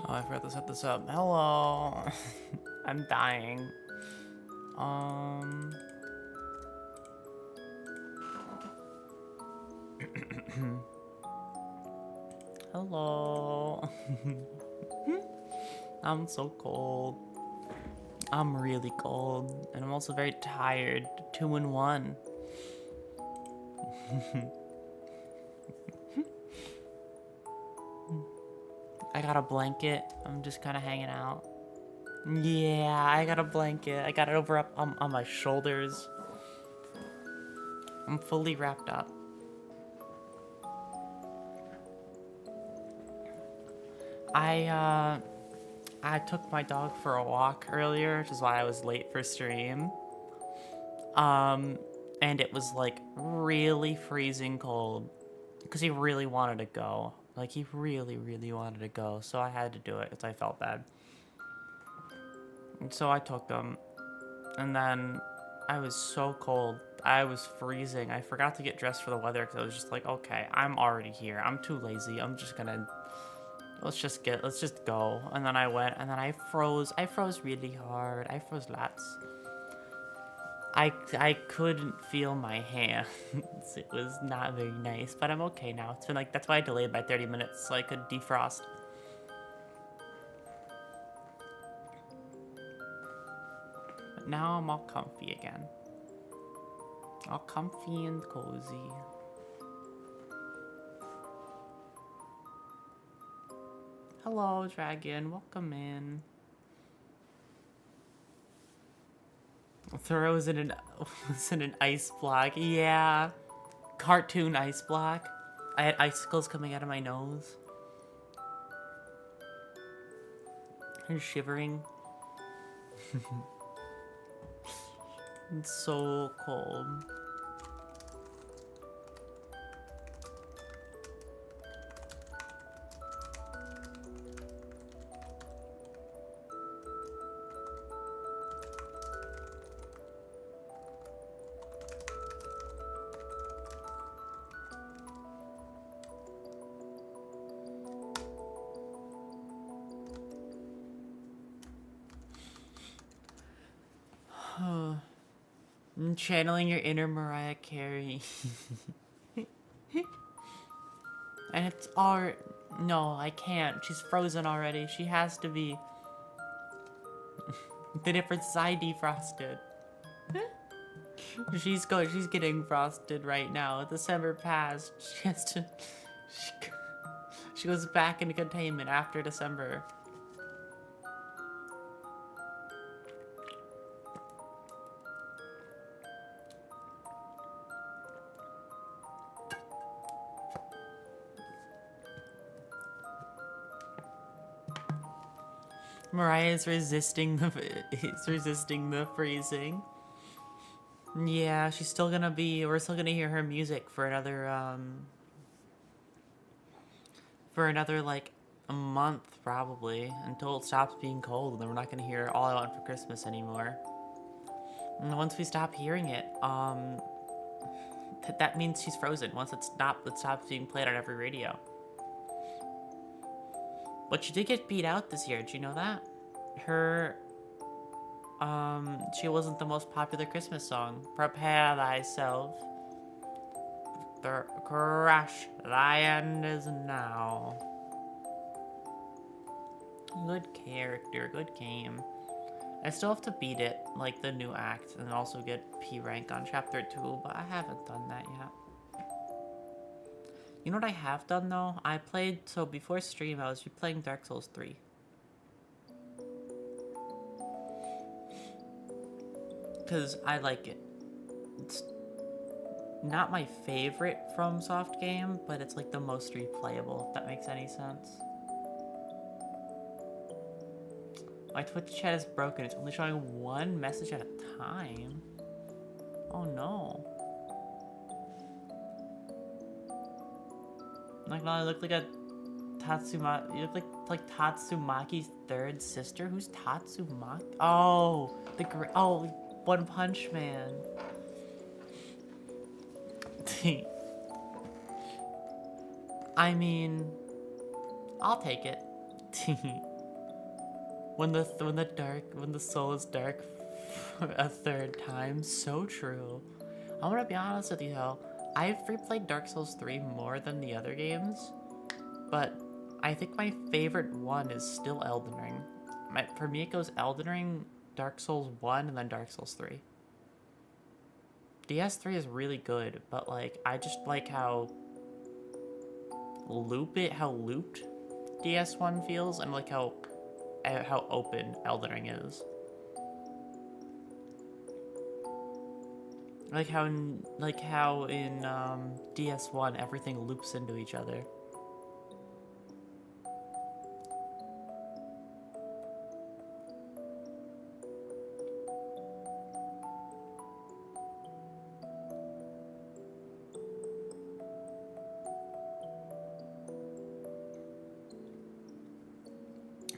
Oh, I forgot to set this up. Hello. I'm dying. Hello. I'm so cold. I'm really cold. And I'm also very tired. 2 in 1. I got a blanket. I'm just kind of hanging out. Yeah, I got a blanket. I got it over up on my shoulders. I'm fully wrapped up. I took my dog for a walk earlier, which is why I was late for stream. And it was like really freezing cold because he really wanted to go. Like he really, really wanted to go, so I had to do it because I felt bad. And so I took him, and then I was so cold. I was freezing. I forgot to get dressed for the weather because I was just like, okay, I'm already here. I'm too lazy. I'm just gonna, let's just go. And then I went, and then I froze really hard. I froze lots. I couldn't feel my hands. It was not very nice, but I'm okay now. It's been like, that's why I delayed by 30 minutes so I could defrost. But now I'm all comfy again. All comfy and cozy. Hello, dragon. Welcome in. Thoreau was in an ice block. Yeah. Cartoon ice block. I had icicles coming out of my nose. I'm shivering. It's so cold. I'm channeling your inner Mariah Carey. And it's all... No, I can't. She's frozen already. She has to be. The difference is I defrosted. She's getting frosted right now. December passed. She has to... She goes back into containment after December. Mariah is resisting the freezing. Yeah, she's still gonna be. We're still gonna hear her music for another like a month probably until it stops being cold, and then we're not gonna hear All I Want for Christmas anymore. And once we stop hearing it, that means she's frozen. Once it stops being played on every radio. But she did get beat out this year. Did you know that? She wasn't the most popular Christmas song. Prepare thyself. The crash, thy end is now. Good character, good game. I still have to beat it, like the new act, and also get P rank on chapter 2, but I haven't done that yet. You know what I have done though? So before stream, I was playing Dark Souls 3. Because I like it. It's not my favorite FromSoft game, but it's like the most replayable, if that makes any sense. My Twitch chat is broken. It's only showing one message at a time. Oh no. Like, no, I look like a Tatsumaki. You look like Tatsumaki's third sister. Who's Tatsumaki? Oh, One Punch Man. I mean, I'll take it. when the soul is dark a third time, so true. I'm gonna be honest with you though. I've replayed Dark Souls 3 more than the other games, but I think my favorite one is still Elden Ring. For me, it goes Elden Ring, Dark Souls 1, and then Dark Souls 3. DS3 is really good, but like I just like how looped DS1 feels, and like how open Elden Ring is. Like how in DS1 everything loops into each other.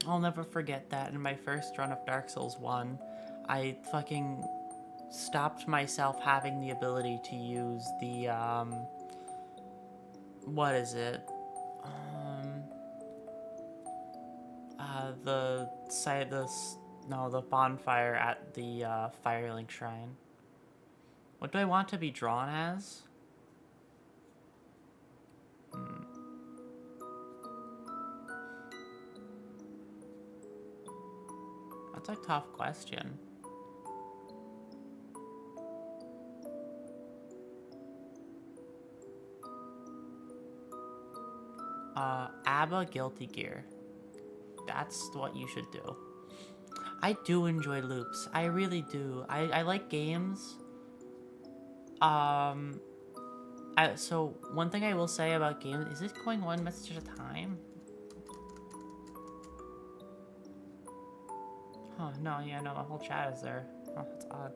I'll never forget that in my first run of Dark Souls 1, I fucking stopped myself having the ability to use the, what is it? The bonfire at the, Firelink Shrine. What do I want to be drawn as? That's a tough question. ABBA Guilty Gear. That's what you should do. I do enjoy loops. I really do. I like games. So one thing I will say about games, is it going one message at a time? Oh, no, yeah, no, the whole chat is there. Oh, that's odd.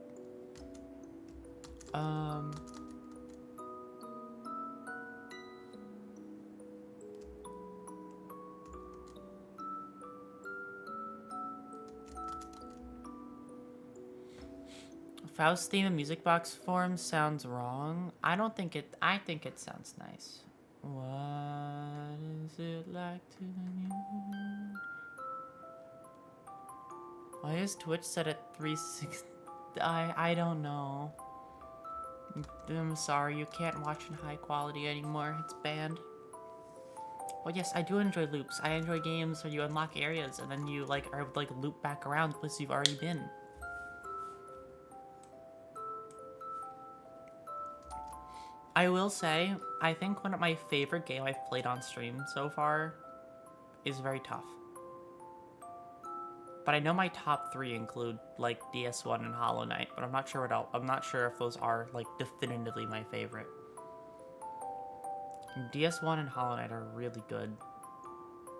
Faust theme in music box form sounds wrong. I think it sounds nice. What is it like to you? Why is Twitch set at 360? I don't know. I'm sorry, you can't watch in high quality anymore. It's banned. Well, yes, I do enjoy loops. I enjoy games where you unlock areas and then you like are like loop back around places you've already been. I will say, I think one of my favorite game I've played on stream so far is very tough. But I know my top 3 include like DS1 and Hollow Knight, but I'm not sure what else. I'm not sure if those are like definitively my favorite. DS1 and Hollow Knight are really good.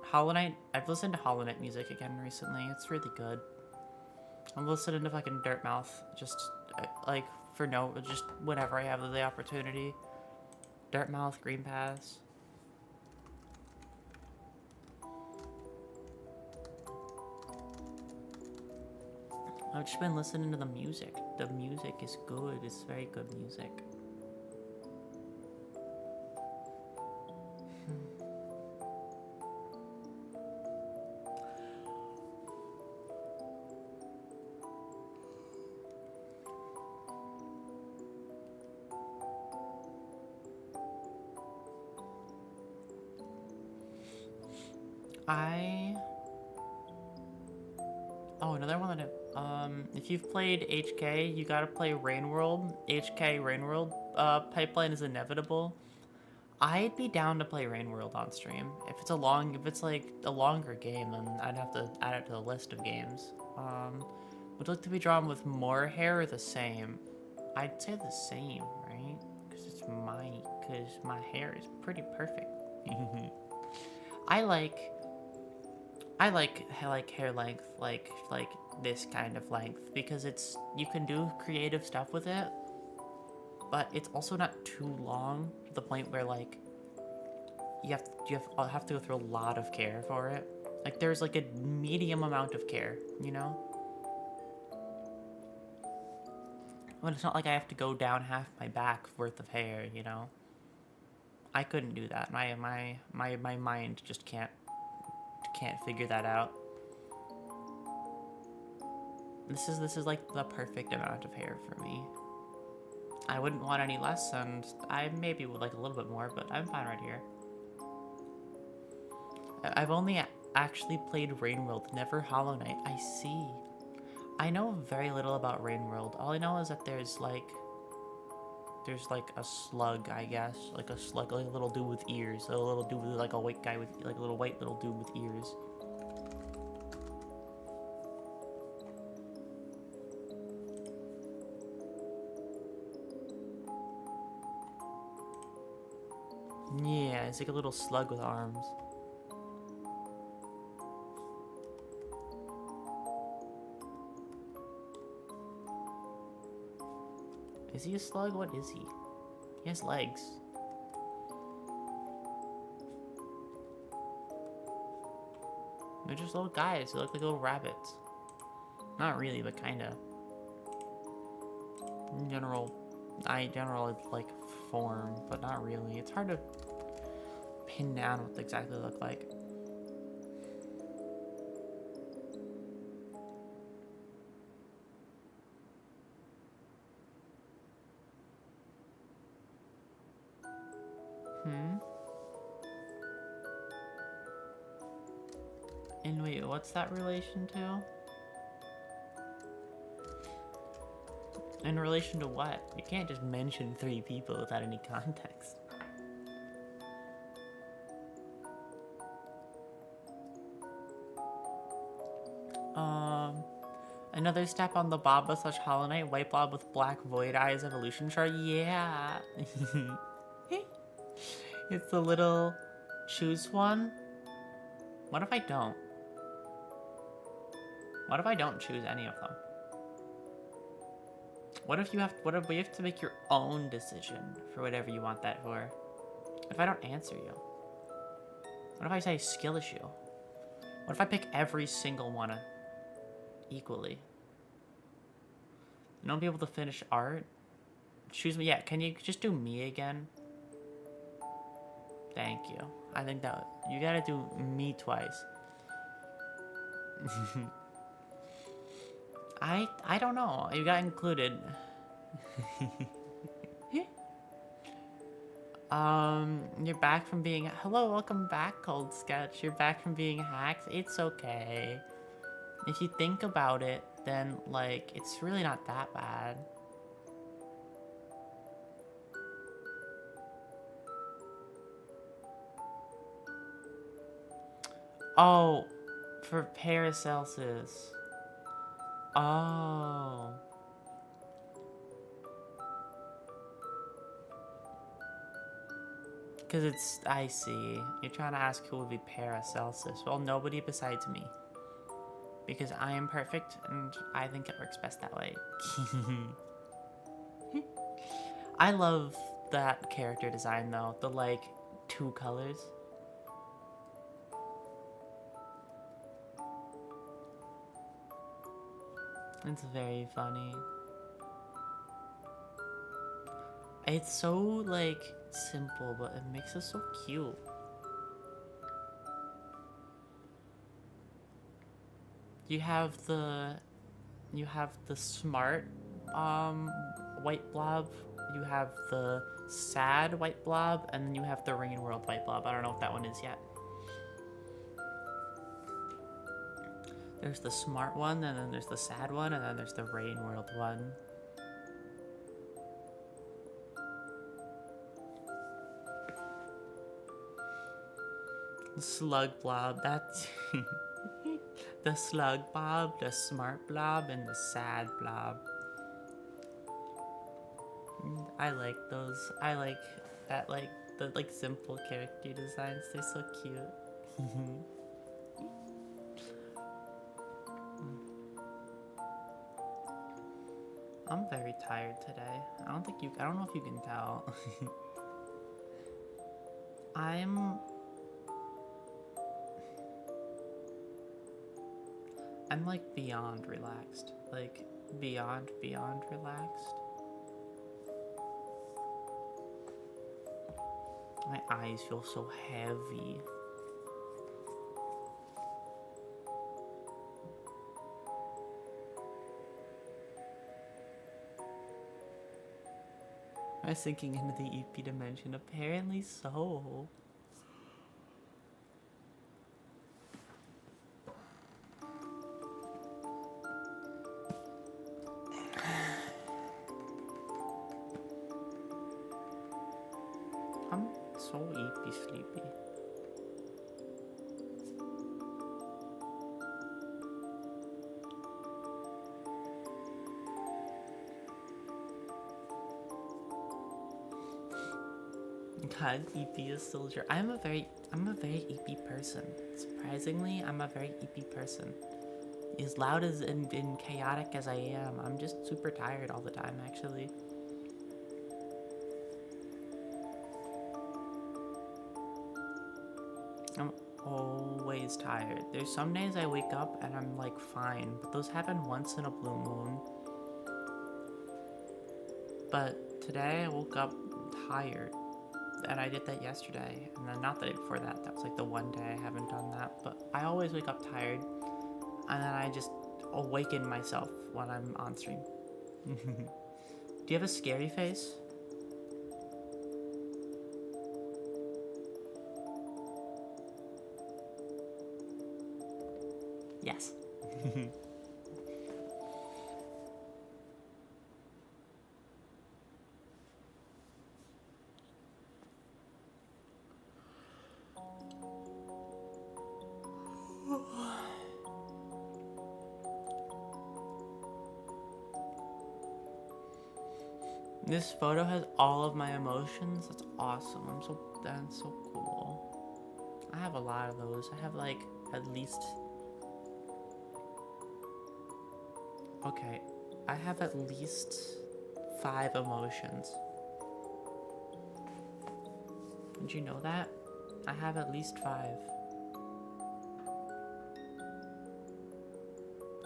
Hollow Knight, I've listened to Hollow Knight music again recently. It's really good. I'm listening to fucking Dirtmouth, just like just whenever I have the opportunity. Dirtmouth, Green Paths. I've just been listening to the music. The music is good. It's very good music. Oh, another one that if you've played HK, you gotta play Rain World. HK Rain World pipeline is inevitable. I'd be down to play Rain World on stream. If it's like a longer game, then I'd have to add it to the list of games. Would you like to be drawn with more hair or the same? I'd say the same, right? Because my hair is pretty perfect. I like hair length, like this kind of length, because you can do creative stuff with it, but it's also not too long to the point where like you have to go through a lot of care for it. Like there's like a medium amount of care, you know? But it's not like I have to go down half my back worth of hair, you know? I couldn't do that. My mind just can't figure that out. This is like the perfect amount of hair for me. I wouldn't want any less, and I maybe would like a little bit more, but I'm fine right here. I've only actually played Rain World, never Hollow Knight. I see. I know very little about Rain World. All I know is that there's like a slug, I guess, like a slug, like a little dude with ears, a little dude with like a white guy with like a little white little dude with ears. Yeah, it's like a little slug with arms. Is he a slug? What is he? He has legs. They're just little guys. They look like little rabbits. Not really, but kinda. In general like form, but not really. It's hard to pin down what they exactly look like. And wait, what's that relation to? In relation to what? You can't just mention 3 people without any context. Another step on the Baba / Hollow Knight white blob with black void eyes evolution chart. Yeah. It's the little choose one. What if I don't? What if I don't choose any of them? What if we have to make your own decision for whatever you want that for? If I don't answer you? What if I say skill issue? What if I pick every single one equally? You don't be able to finish art? Choose me. Yeah, can you just do me again? Thank you. I think that you gotta do me twice. I don't know. You got included. You're back from being... Hello, welcome back, Cold Sketch. You're back from being hacked. It's okay. If you think about it, then, like, it's really not that bad. Oh, for Paracelsus. Oh. Because it's, I see. You're trying to ask who would be Paracelsus. Well, nobody besides me. Because I am perfect, and I think it works best that way. I love that character design, though. The, like, 2 colors. It's very funny. It's so, like, simple, but it makes it so cute. You have the smart white blob, you have the sad white blob, and then you have the Rain World white blob. I don't know what that one is yet. There's the smart one, and then there's the sad one, and then there's the Rain World one. The slug blob, that's the slug blob, the smart blob, and the sad blob. I like those. I like that, like, the, like, simple character designs. They're so cute. I'm very tired today. I don't know if you can tell. I'm like beyond relaxed. Like beyond relaxed. My eyes feel so heavy. Am I sinking into the EP dimension? Apparently so. I'm so EP sleepy. God, EP is still true. I'm a very EP person. Surprisingly, I'm a very EP person. As loud as and chaotic as I am, I'm just super tired all the time, actually. I'm always tired. There's some days I wake up and I'm like fine, but those happen once in a blue moon. But today I woke up tired. And I did that yesterday, and then not the day before that. That was like the one day I haven't done that. But I always wake up tired, and then I just awaken myself when I'm on stream. Do you have a scary face? Yes. This photo has all of my emotions. That's awesome. That's so cool. I have a lot of those. I have like at least... Okay, I have at least 5 emotions. Did you know that? I have at least 5.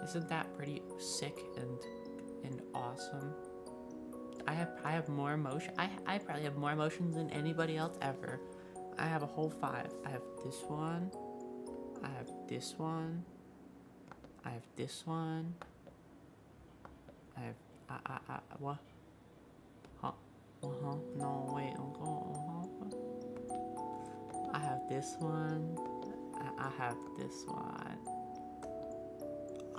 Isn't that pretty sick and awesome? I have more emotion. I probably have more emotions than anybody else ever. I have a whole 5. I have this one. I have this one. I have this one. I have what? Huh? No, wait. this one. I have this one.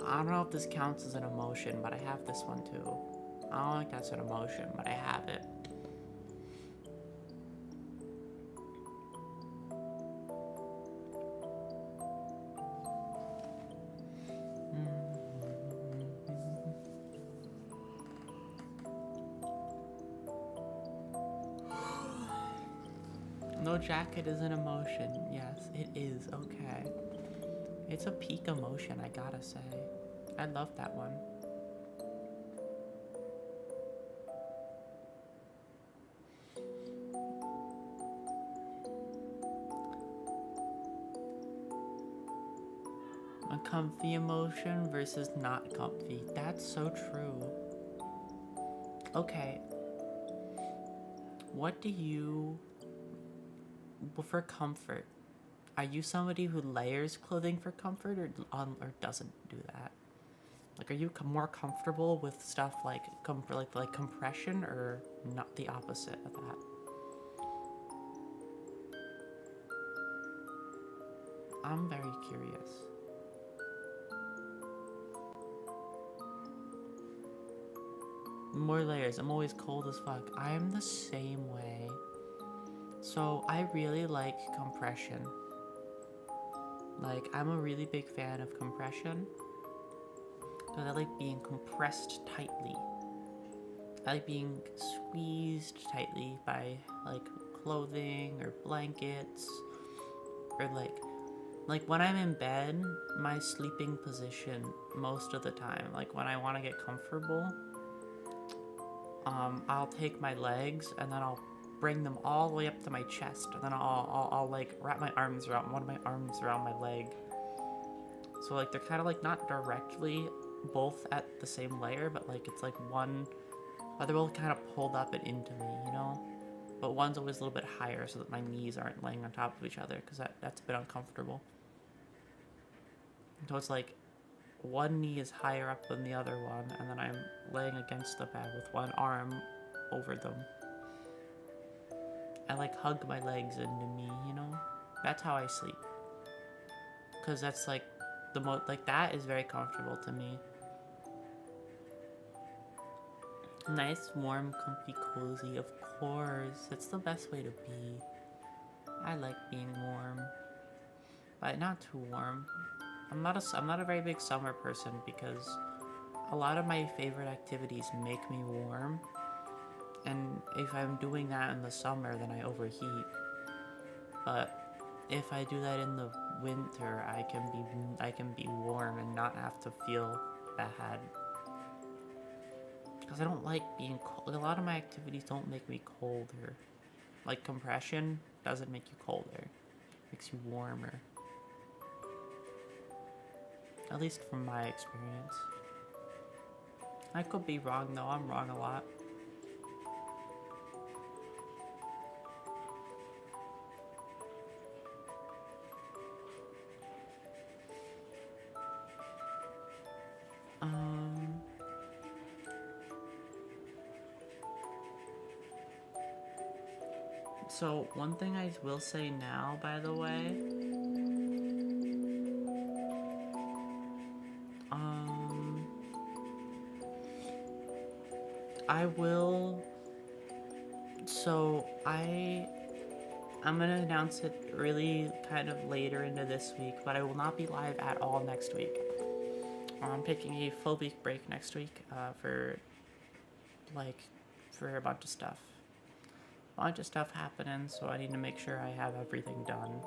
I don't know if this counts as an emotion, but I have this one too. I don't think that's an emotion, but I have it. No jacket is an emotion. Yes, it is. Okay. It's a peak emotion, I gotta say. I love that one. A comfy emotion versus not comfy. That's so true. Okay. What do you... Well, for comfort, are you somebody who layers clothing for comfort or doesn't do that? Like, are you more comfortable with stuff like compression, or not the opposite of that? I'm very curious. More layers. I'm always cold as fuck. I am the same way. So I really like compression. Like, I'm a really big fan of compression. Because I like being compressed tightly. I like being squeezed tightly by, like, clothing or blankets. Or, like when I'm in bed, my sleeping position most of the time, like when I want to get comfortable, I'll take my legs and then I'll bring them all the way up to my chest, and then I'll like wrap my arms around one of my arms around my leg. So like they're kind of like not directly both at the same layer, but like it's like one, they're both kind of pulled up and into me, you know? But one's always a little bit higher so that my knees aren't laying on top of each other, because that's a bit uncomfortable. So it's like one knee is higher up than the other one, and then I'm laying against the bed with one arm over them. I like hug my legs into me, you know? That's how I sleep. Because that's like the most, like that is very comfortable to me. Nice, warm, comfy, cozy, of course. That's the best way to be. I like being warm, but not too warm. I'm not a very big summer person because a lot of my favorite activities make me warm, and if I'm doing that in the summer, then I overheat. But if I do that in the winter, I can be warm and not have to feel bad. Because I don't like being cold. A lot of my activities don't make me colder. Like compression doesn't make you colder. It makes you warmer. At least from my experience. I could be wrong though, I'm wrong a lot. So one thing I will say now, by the way, I'm gonna announce it really kind of later into this week, but I will not be live at all next week. I'm taking a full week break next week for a bunch of stuff. Happening, so I need to make sure I have everything done.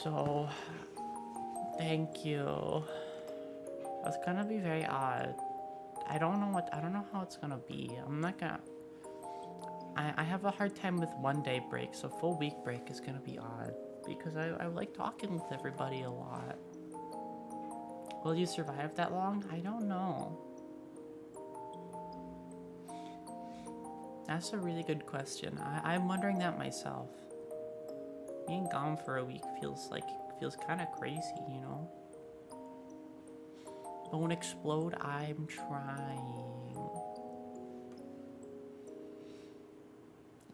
So, thank you. That's gonna be very odd. I don't know how it's gonna be. I have a hard time with 1 day break, so full week break is gonna be odd. Because I like talking with everybody a lot. Will you survive that long? I don't know. That's a really good question. I'm wondering that myself. Being gone for a week feels kind of crazy, you know? Don't explode, I'm trying.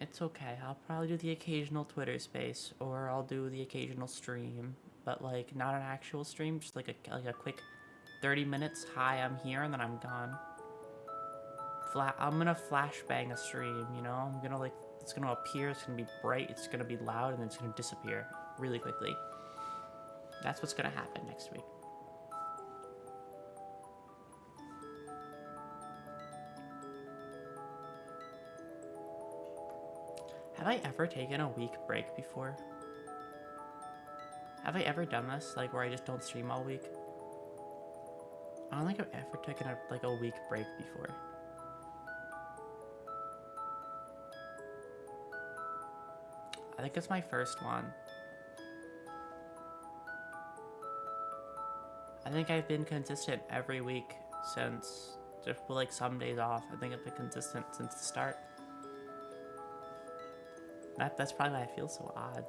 It's okay, I'll probably do the occasional Twitter space, or I'll do the occasional stream, but like not an actual stream, just like a quick 30 minutes, hi, I'm here, and then I'm gone. I'm gonna flashbang a stream, you know? I'm gonna like, it's gonna appear, it's gonna be bright, it's gonna be loud, and then it's gonna disappear really quickly. That's what's gonna happen next week. Have I ever taken a week break before? Have I ever done this, like where I just don't stream all week? I don't think I've ever taken a week break before. I think it's my first one. I think I've been consistent every week since, just with like some days off. I think I've been consistent since the start. That's probably why I feel so odd.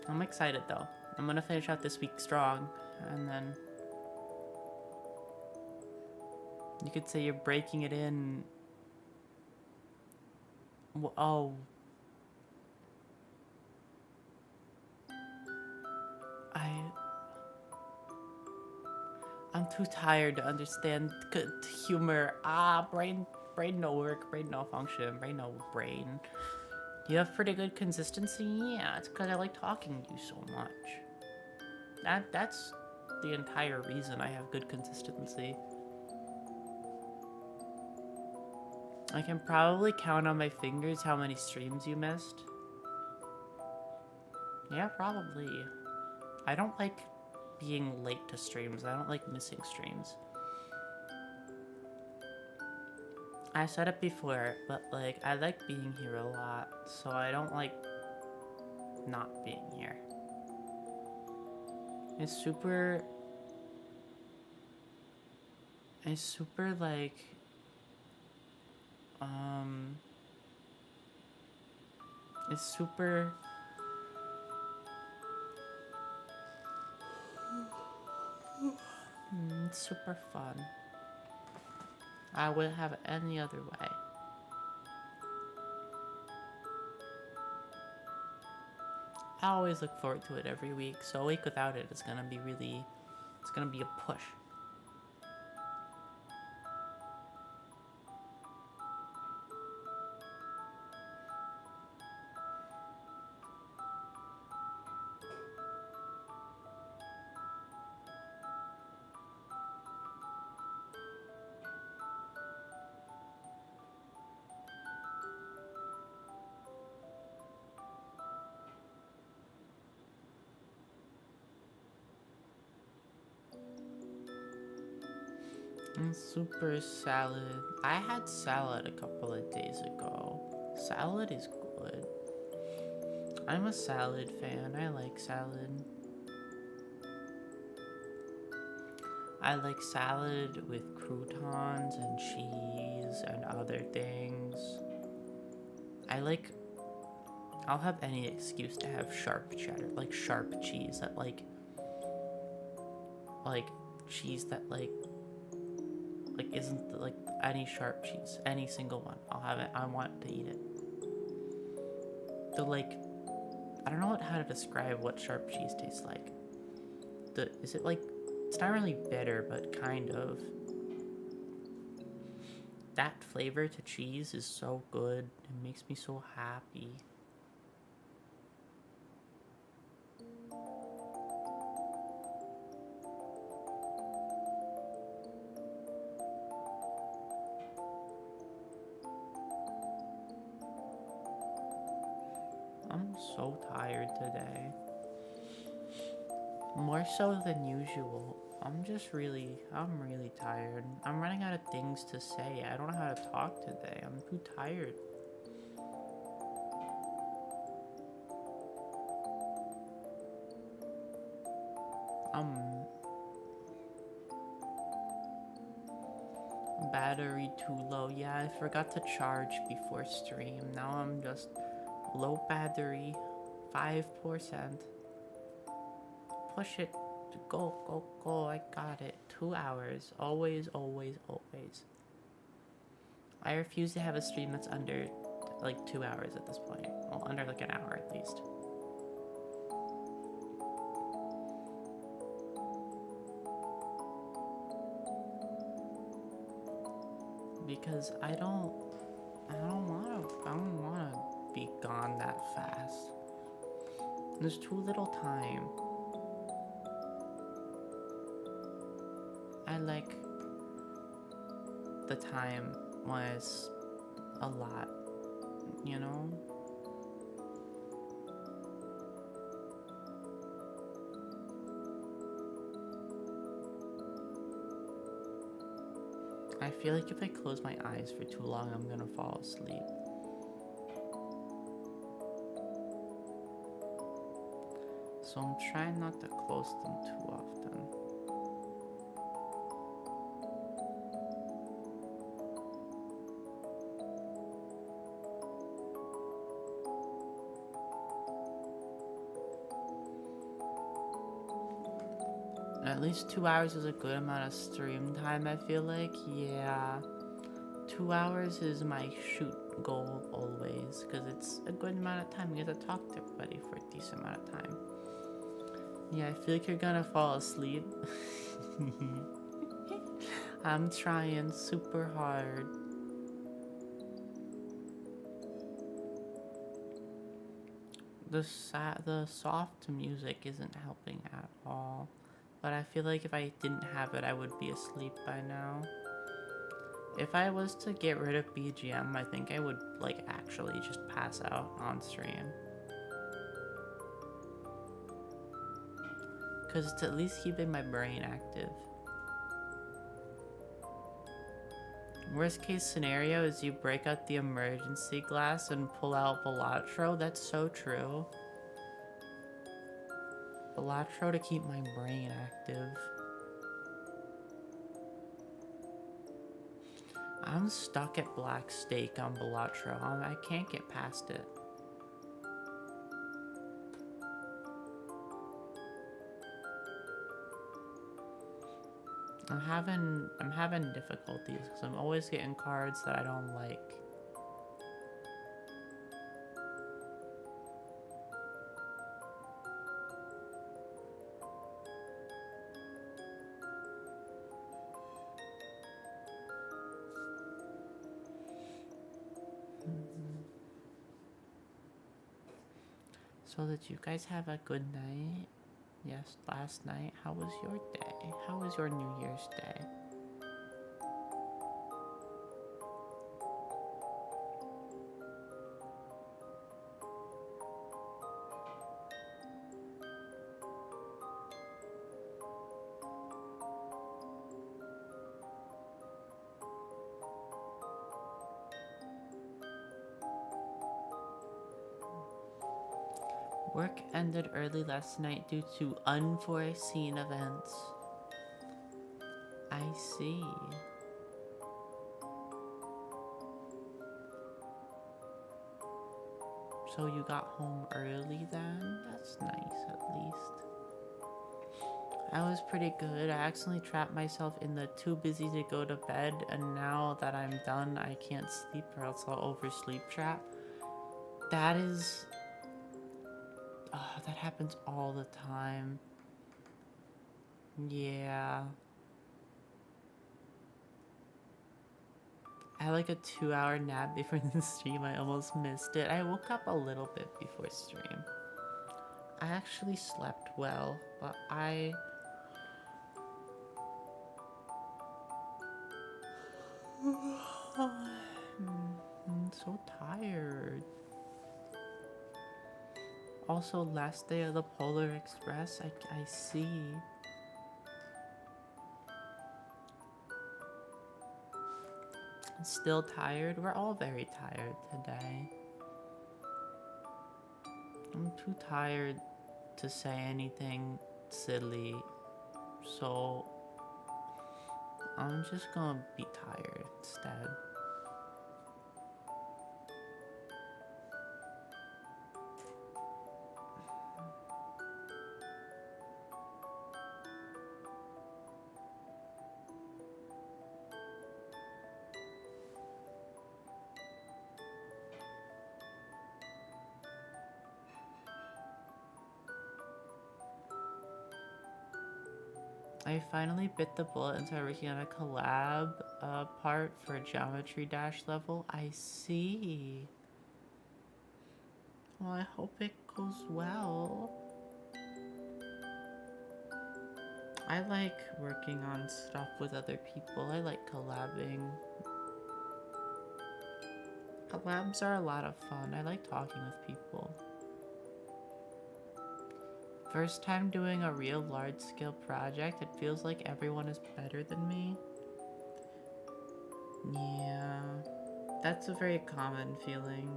I'm excited though. I'm gonna finish out this week strong, and then you could say you're breaking it in. Oh. I'm too tired to understand humor. Brain no work, brain no function, brain no brain. You have pretty good consistency? Yeah, it's because I like talking to you so much. That's the entire reason I have good consistency. I can probably count on my fingers how many streams you missed. Yeah, probably. I don't like being late to streams. I don't like missing streams. I said it before, but like I like being here a lot, so I don't like not being here. It's super like it's super it's super fun. I wouldn't have it any other way. I always look forward to it every week, so a week without it is gonna be really, it's gonna be a push. Super salad. I had salad a couple of days ago. Salad is good. I'm a salad fan. I like salad. I like salad with croutons and cheese and other things. I'll have any excuse to have sharp cheddar, like sharp cheese that like cheese that like isn't like any sharp cheese, any single one. I'll have it. I want to eat it. The like, I don't know how to describe what sharp cheese tastes like. Is it like, it's not really bitter, but kind of. That flavor to cheese is so good. It makes me so happy. I'm so tired today. More so than usual. I'm really tired. I'm running out of things to say. I don't know how to talk today. I'm too tired. Battery too low. Yeah, I forgot to charge before stream. Now I'm just low battery, 5%. Push it Go, go, go. I got it. 2 hours. Always, always, always. I refuse to have a stream that's under, like, 2 hours at this point. Well, under, like, an hour at least. Because I don't wanna be gone that fast. There's too little time. I like the time when it's a lot, you know? I feel like if I close my eyes for too long, I'm gonna fall asleep. So I'm trying not to close them too often. At least 2 hours is a good amount of stream time, I feel like. Yeah. 2 hours is my shoot goal always, because it's a good amount of time. You get to talk to everybody for a decent amount of time. Yeah, I feel like you're gonna fall asleep. I'm trying super hard. The soft music isn't helping at all. But I feel like if I didn't have it, I would be asleep by now. If I was to get rid of BGM, I think I would, like, actually just pass out on stream. Because it's at least keeping my brain active. Worst case scenario is you break out the emergency glass and pull out Balatro. That's so true. Balatro to keep my brain active. I'm stuck at Black Steak on Balatro. I can't get past it. I'm having difficulties because I'm always getting cards that I don't like. So did you guys have a good night? Yes, last night. How was your day? How was your New Year's Day? Work ended early last night due to unforeseen events. I see. So you got home early then? That's nice, at least. I was pretty good. I accidentally trapped myself in the too busy to go to bed, and now that I'm done, I can't sleep or else I'll oversleep trap. That is... Oh, that happens all the time. Yeah. I had like a 2-hour nap before the stream. I almost missed it. I woke up a little bit before stream. I actually slept well, but I'm so tired. Also, last day of the Polar Express, I see. Still tired? We're all very tired today. I'm too tired to say anything silly, so I'm just gonna be tired instead. I finally bit the bullet and started working on a collab part for a Geometry Dash level. I see. Well, I hope it goes well. I like working on stuff with other people. I like collabing. Collabs are a lot of fun. I like talking with people. First time doing a real large-scale project, it feels like everyone is better than me. Yeah, that's a very common feeling.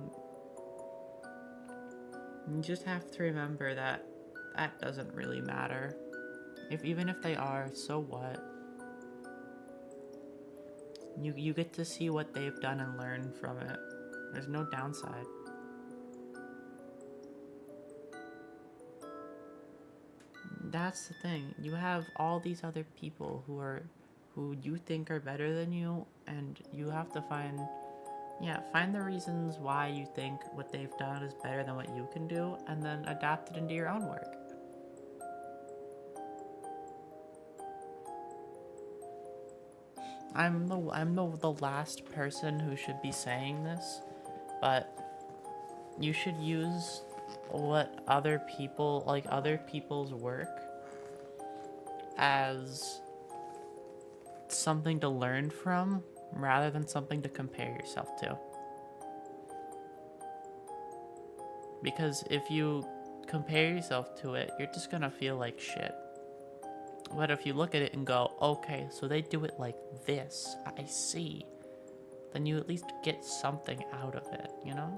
You just have to remember that that doesn't really matter. Even if they are, so what? You get to see what they've done and learn from it. There's no downside. That's the thing. You have all these other people who you think are better than you, and you have to find the reasons why you think what they've done is better than what you can do, and then adapt it into your own work. I'm the last person who should be saying this, but you should use what other people's work as something to learn from rather than something to compare yourself to. Because if you compare yourself to it, you're just gonna feel like shit. But if you look at it and go, okay, so they do it like this, I see, then you at least get something out of it, you know?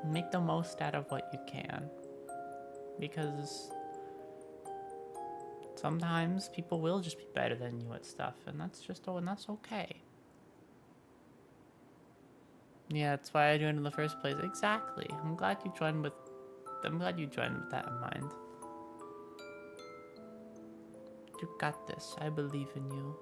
Make the most out of what you can. Because sometimes people will just be better than you at stuff, and that's okay. Yeah, that's why I joined in the first place. Exactly. I'm glad you joined with that in mind. You got this. I believe in you.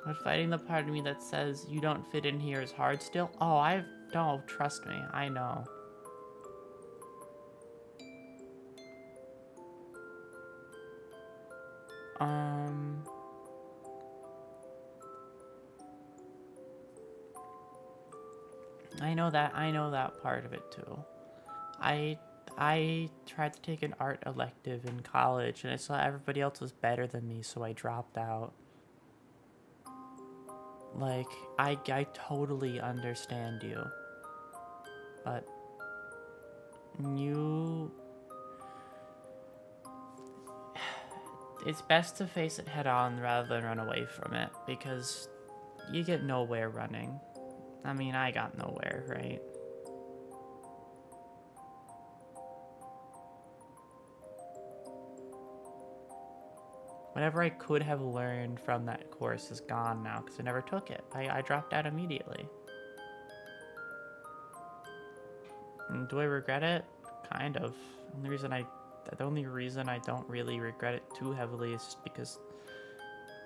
But fighting the part of me that says you don't fit in here is hard still. Oh, don't trust me. I know. I know that part of it too. I tried to take an art elective in college and I saw everybody else was better than me, so I dropped out. Like, I totally understand you. But it's best to face it head on rather than run away from it, because you get nowhere running. I mean, I got nowhere, right? Whatever I could have learned from that course is gone now because I never took it. I dropped out immediately. And do I regret it? Kind of. The only reason I don't really regret it too heavily is just because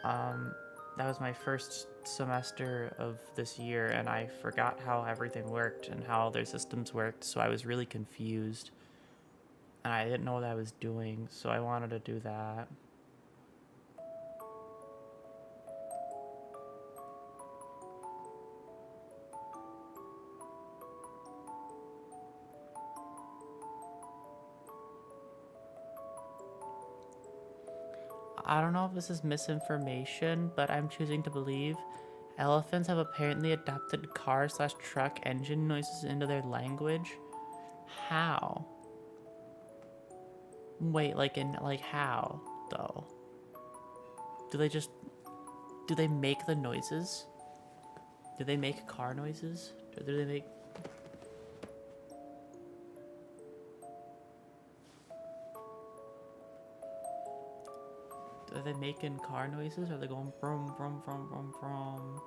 that was my first semester of this year and I forgot how everything worked and how their systems worked, so I was really confused. And I didn't know what I was doing, so I wanted to do that. I don't know if this is misinformation, but I'm choosing to believe elephants have apparently adopted car/truck engine noises into their language. How? Wait, like how, though? Do they make the noises? Do they make car noises? Or do they make... Are they making car noises? Or are they going brum, brum, brum, brum, brum?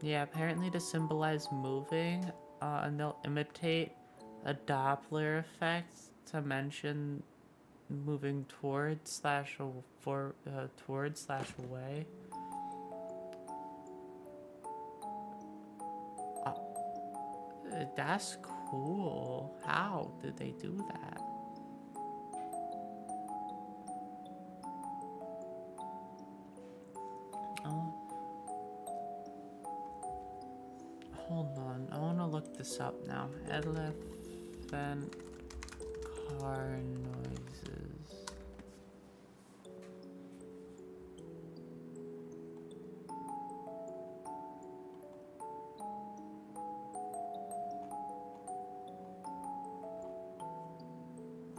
Yeah, apparently to symbolize moving, and they'll imitate a Doppler effect to mention moving towards slash towards slash away. That's cool. How did they do that? Oh, hold on. I want to look this up now. Elephant car noises.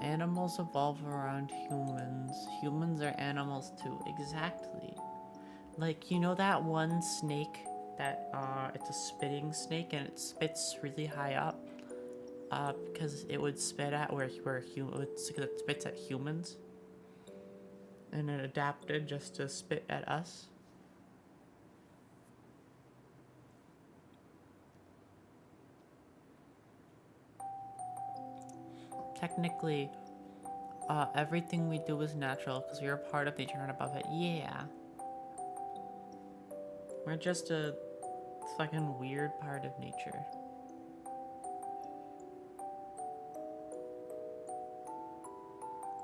Animals evolve around humans. Humans are animals too. Exactly. Like, you know that one snake that, it's a spitting snake and it spits really high up? Because it would spit at it spits at humans. And it adapted just to spit at us. Technically, everything we do is natural because we are part of nature, not above it. Yeah. We're just a fucking weird part of nature.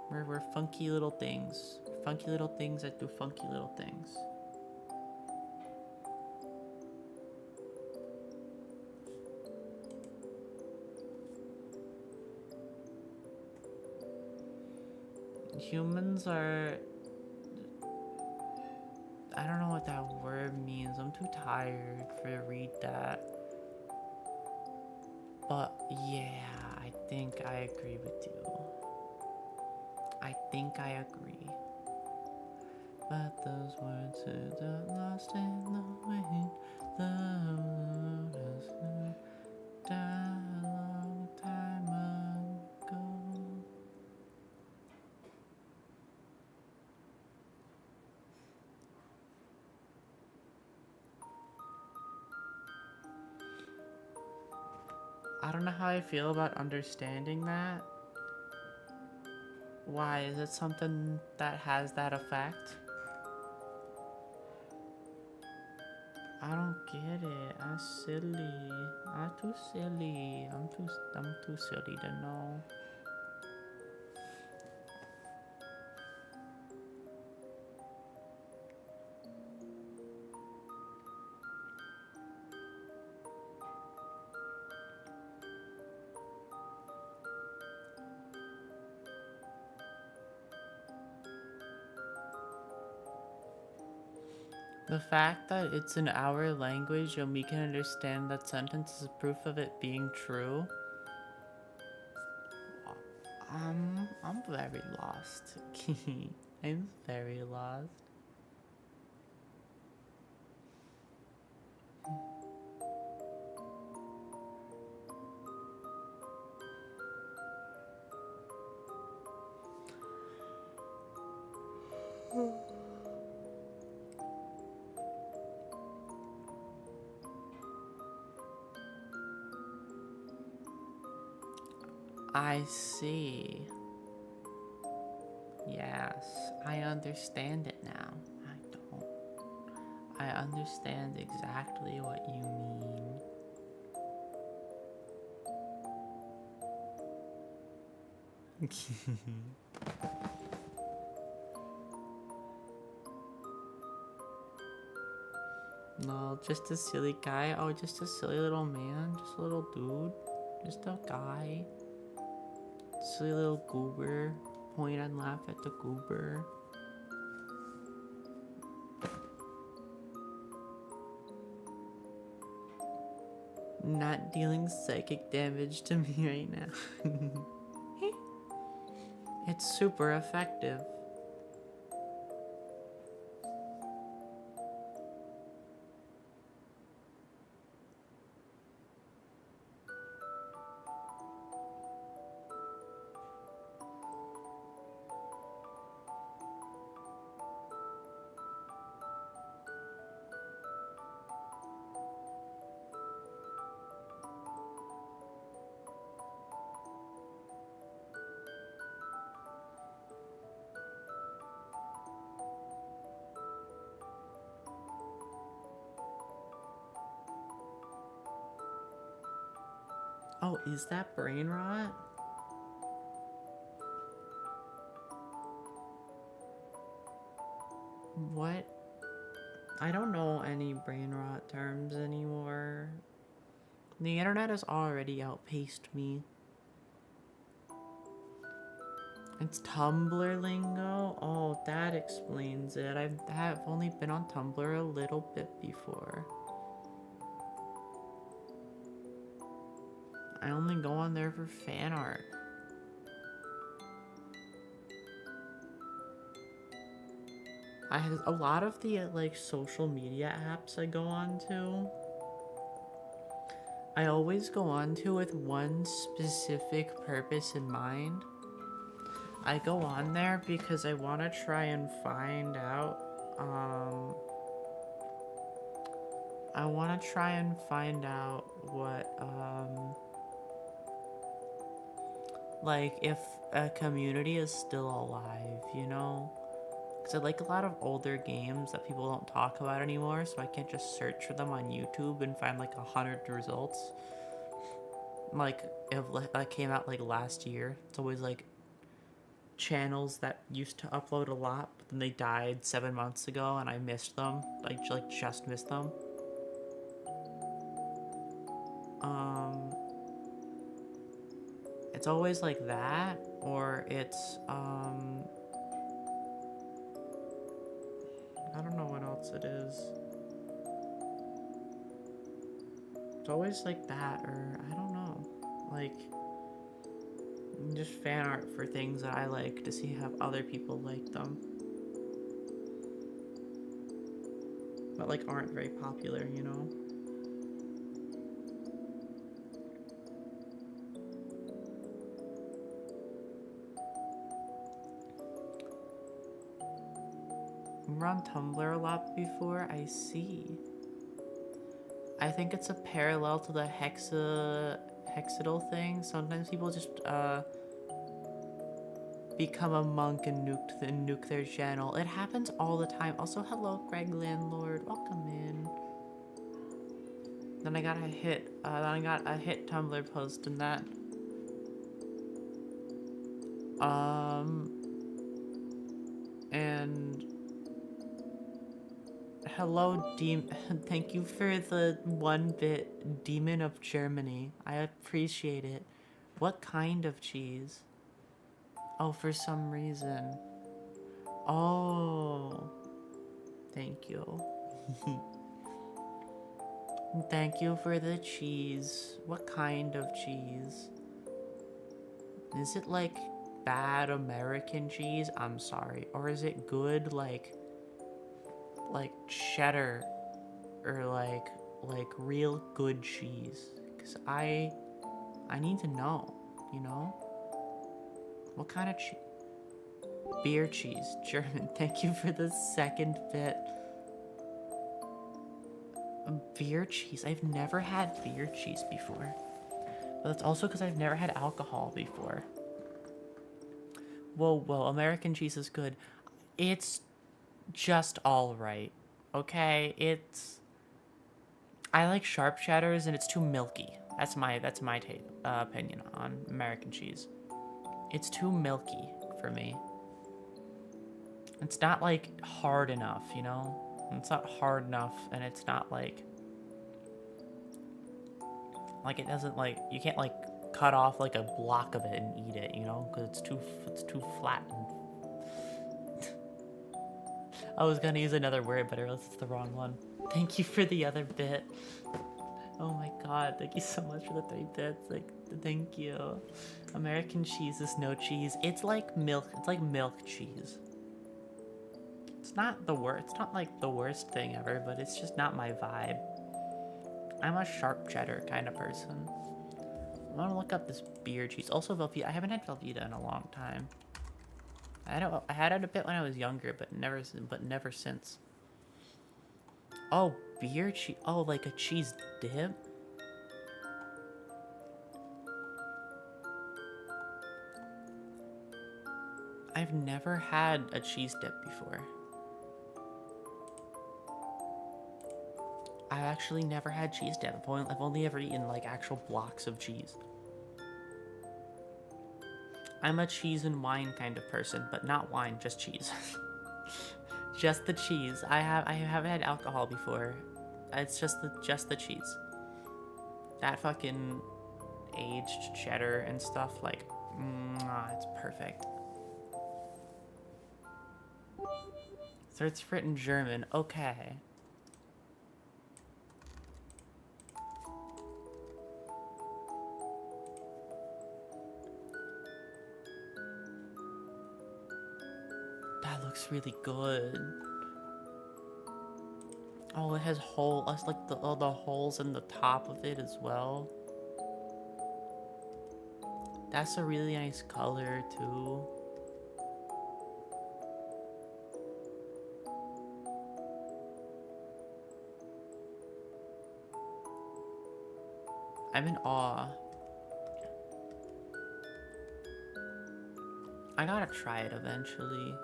We're funky little things. Funky little things that do funky little things. Humans are... I don't know what that word means. I'm too tired to read that. But yeah, I think I agree with you. I think I agree. But those words are lost in the wind. The world has died a long time ago. I don't know how I feel about understanding that. Why? Is it something that has that effect? I don't get it. I'm silly. I'm too silly. I'm too silly to know. The fact that it's in our language and we can understand that sentence is proof of it being true. I'm very lost. I'm very lost. I see. Yes, I understand it now. I don't. I understand exactly what you mean. No, just a silly guy. Oh, just a silly little man. Just a little dude. Just a guy. Silly little goober. Point and laugh at the goober. Not dealing psychic damage to me right now. It's super effective. Oh, is that brain rot? What? I don't know any brain rot terms anymore. The internet has already outpaced me. It's Tumblr lingo? Oh, that explains it. I've only been on Tumblr a little bit before. I only go on there for fan art. I have a lot of the like social media apps I go on to. I always go on to with one specific purpose in mind. I go on there because I want to try and find out, I want to try and find out what, like, if a community is still alive, you know? Because I like a lot of older games that people don't talk about anymore, so I can't just search for them on YouTube and find like 100 results. Like, if that came out like last year, it's always like channels that used to upload a lot, but then they died 7 months ago and I missed them. I just missed them. It's always like that, or it's I don't know what else it is. It's always like that, or I don't know. Like, just fan art for things that I like to see have other people like them. But like aren't very popular, you know? We're on Tumblr a lot before, I see. I think it's a parallel to the hexadal thing. Sometimes people just become a monk and nuke their channel. It happens all the time. Also, hello, Greg Landlord. Welcome in. Then I got a hit Tumblr post in that. And hello, thank you for the 1-bit Demon of Germany. I appreciate it. What kind of cheese? Oh, for some reason. Oh. Thank you. Thank you for the cheese. What kind of cheese? Is it like bad American cheese? I'm sorry. Or is it good like cheddar or like real good cheese? Cause I need to know, you know? What kind of cheese? Beer cheese, German. Thank you for the 2nd bit. Beer cheese. I've never had beer cheese before. But that's also because I've never had alcohol before. Whoa, American cheese is good. It's just alright. Okay? I like sharp cheddars and it's too milky. That's my opinion on American cheese. It's too milky for me. It's not like hard enough, you know? It's not hard enough, and it's not like it doesn't like, you can't like cut off like a block of it and eat it, you know? Because it's too flat. I was gonna use another word, but I realized it's the wrong one. Thank you for the other bit. Oh my god, thank you so much for the 3 bits. Like, thank you. American cheese is no cheese. It's like milk. It's like milk cheese. It's not the worst. It's not like the worst thing ever, but it's just not my vibe. I'm a sharp cheddar kind of person. I want to look up this beer cheese. Also, Velveeta. I haven't had Velveeta in a long time. I had it a bit when I was younger, but never since. Oh, beer cheese. Oh, like a cheese dip? I've never had a cheese dip before. I've actually never had cheese dip. I've only ever eaten like actual blocks of cheese. I'm a cheese and wine kind of person, but not wine, just cheese. Just the cheese. I haven't had alcohol before. It's just the cheese. That fucking aged cheddar and stuff, like, it's perfect. Search for it in German. Okay. That looks really good. Oh, it has holes, like all the holes in the top of it as well. That's a really nice color too. I'm in awe. I gotta try it eventually.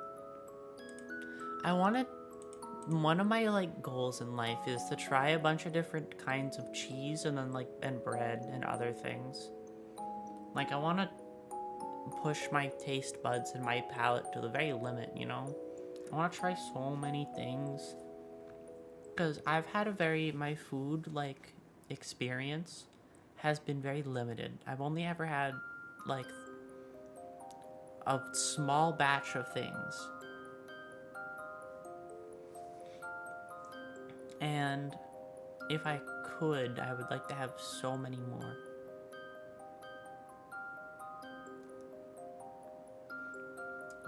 One of my like goals in life is to try a bunch of different kinds of cheese and then like and bread and other things. Like I want to push my taste buds and my palate to the very limit, you know? I want to try so many things. Because I've had my food like experience has been very limited. I've only ever had like a small batch of things. And if I could, I would like to have so many more.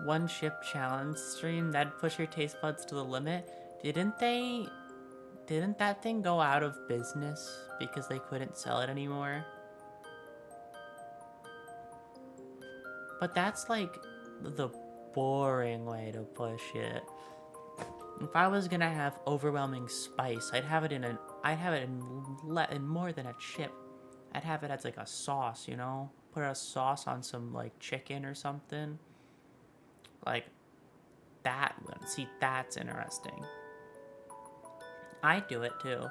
One chip challenge stream, that'd push your taste buds to the limit. Didn't that thing go out of business because they couldn't sell it anymore? But that's like the boring way to push it. If I was gonna have overwhelming spice, I'd have it in more than a chip. I'd have it as like a sauce, you know? Put a sauce on some like chicken or something. Like that one. See, that's interesting. I'd do it too.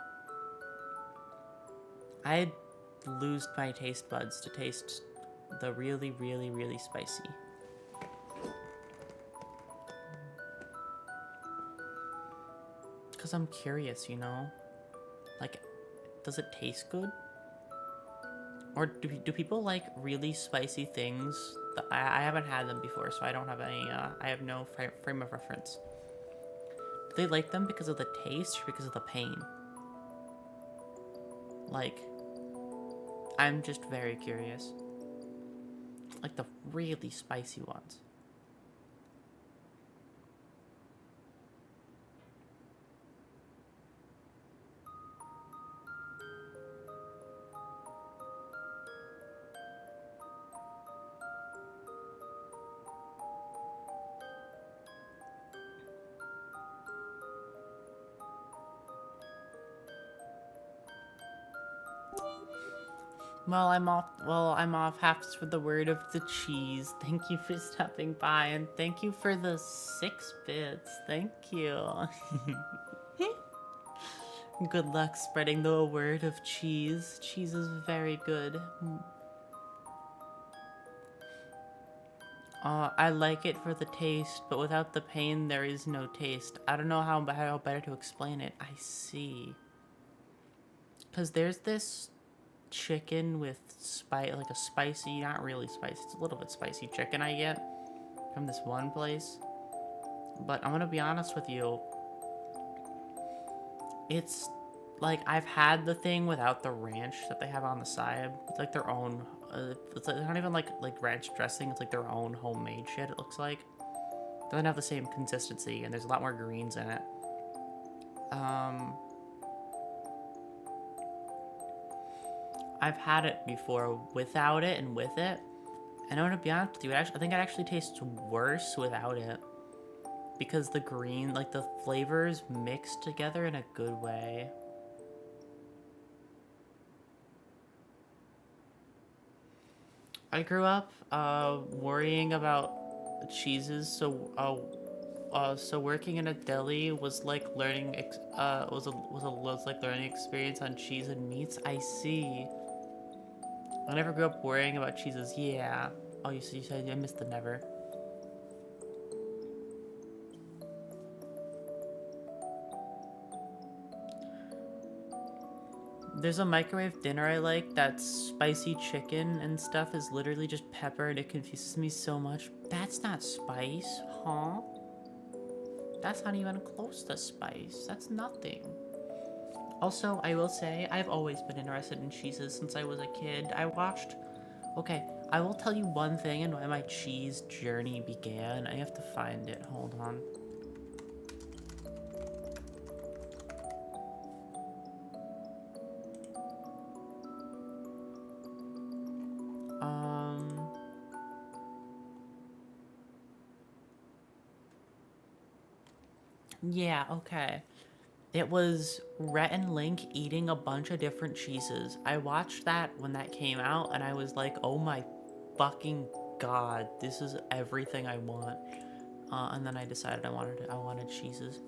I'd lose my taste buds to taste the really, really, really spicy. Because I'm curious, you know? Like, does it taste good? Or do people like really spicy things? I haven't had them before, so I don't have any, I have no frame of reference. Do they like them because of the taste or because of the pain? Like, I'm just very curious. Like the really spicy ones. Well, I'm off half for the word of the cheese. Thank you for stopping by, and thank you for the 6 bits. Thank you. Good luck spreading the word of cheese. Cheese is very good. I like it for the taste, but without the pain, there is no taste. I don't know how better to explain it. I see. Because there's this chicken with like a spicy, not really spicy, it's a little bit spicy chicken I get from this one place. But I'm gonna be honest with you, it's like I've had the thing without the ranch that they have on the side. It's like their own, it's like, not even like ranch dressing, it's like their own homemade shit, it looks like. It doesn't have the same consistency, and there's a lot more greens in it. I've had it before without it and with it. And I'm gonna be honest with you, I think it actually tastes worse without it. Because the green, like the flavors mix together in a good way. I grew up worrying about cheeses, so working in a deli was like learning was like learning experience on cheese and meats. I see. I never grew up worrying about cheeses. Yeah. Oh, you said I missed the never. There's a microwave dinner I like that's spicy chicken and stuff is literally just pepper and it confuses me so much. That's not spice, huh? That's not even close to spice. That's nothing. Also, I will say, I've always been interested in cheeses since I was a kid. Okay, I will tell you one thing and why my cheese journey began. I have to find it. Hold on. Yeah, okay. It was Rhett and Link eating a bunch of different cheeses. I watched that when that came out and I was like, oh my fucking god, this is everything I want. And then I decided I wanted cheeses.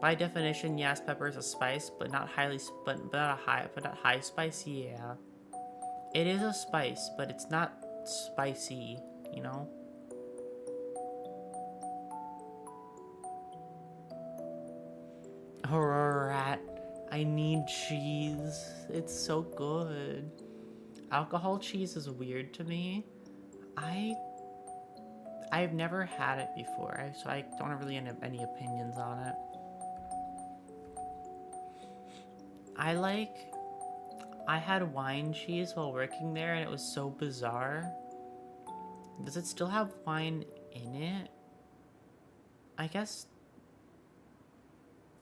By definition, yes, pepper is a spice, but not not high spice. Yeah, it is a spice, but it's not spicy. You know. Aurora, I need cheese. It's so good. Alcohol cheese is weird to me. I've never had it before, so I don't really have any opinions on it. I had wine cheese while working there and it was so bizarre. Does it still have wine in it? I guess,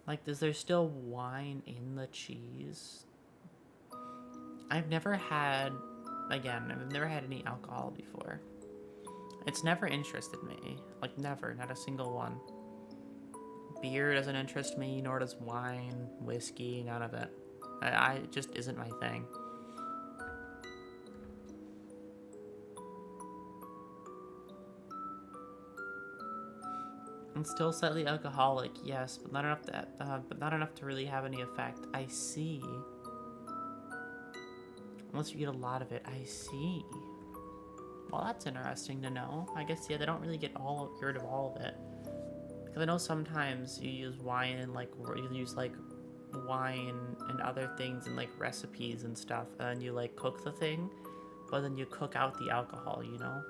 like, is there still wine in the cheese? I've never had any alcohol before. It's never interested me. Like, never, not a single one. Beer doesn't interest me, nor does wine, whiskey, none of it. It just isn't my thing. I'm still slightly alcoholic, yes, but not enough to really have any effect. I see. Unless you get a lot of it, I see. Well, that's interesting to know. I guess, yeah, they don't really get rid of all of it. Because I know sometimes you use wine and, like, you use, like, wine and other things in, like, recipes and stuff, and then you, like, cook the thing, but then you cook out the alcohol, you know?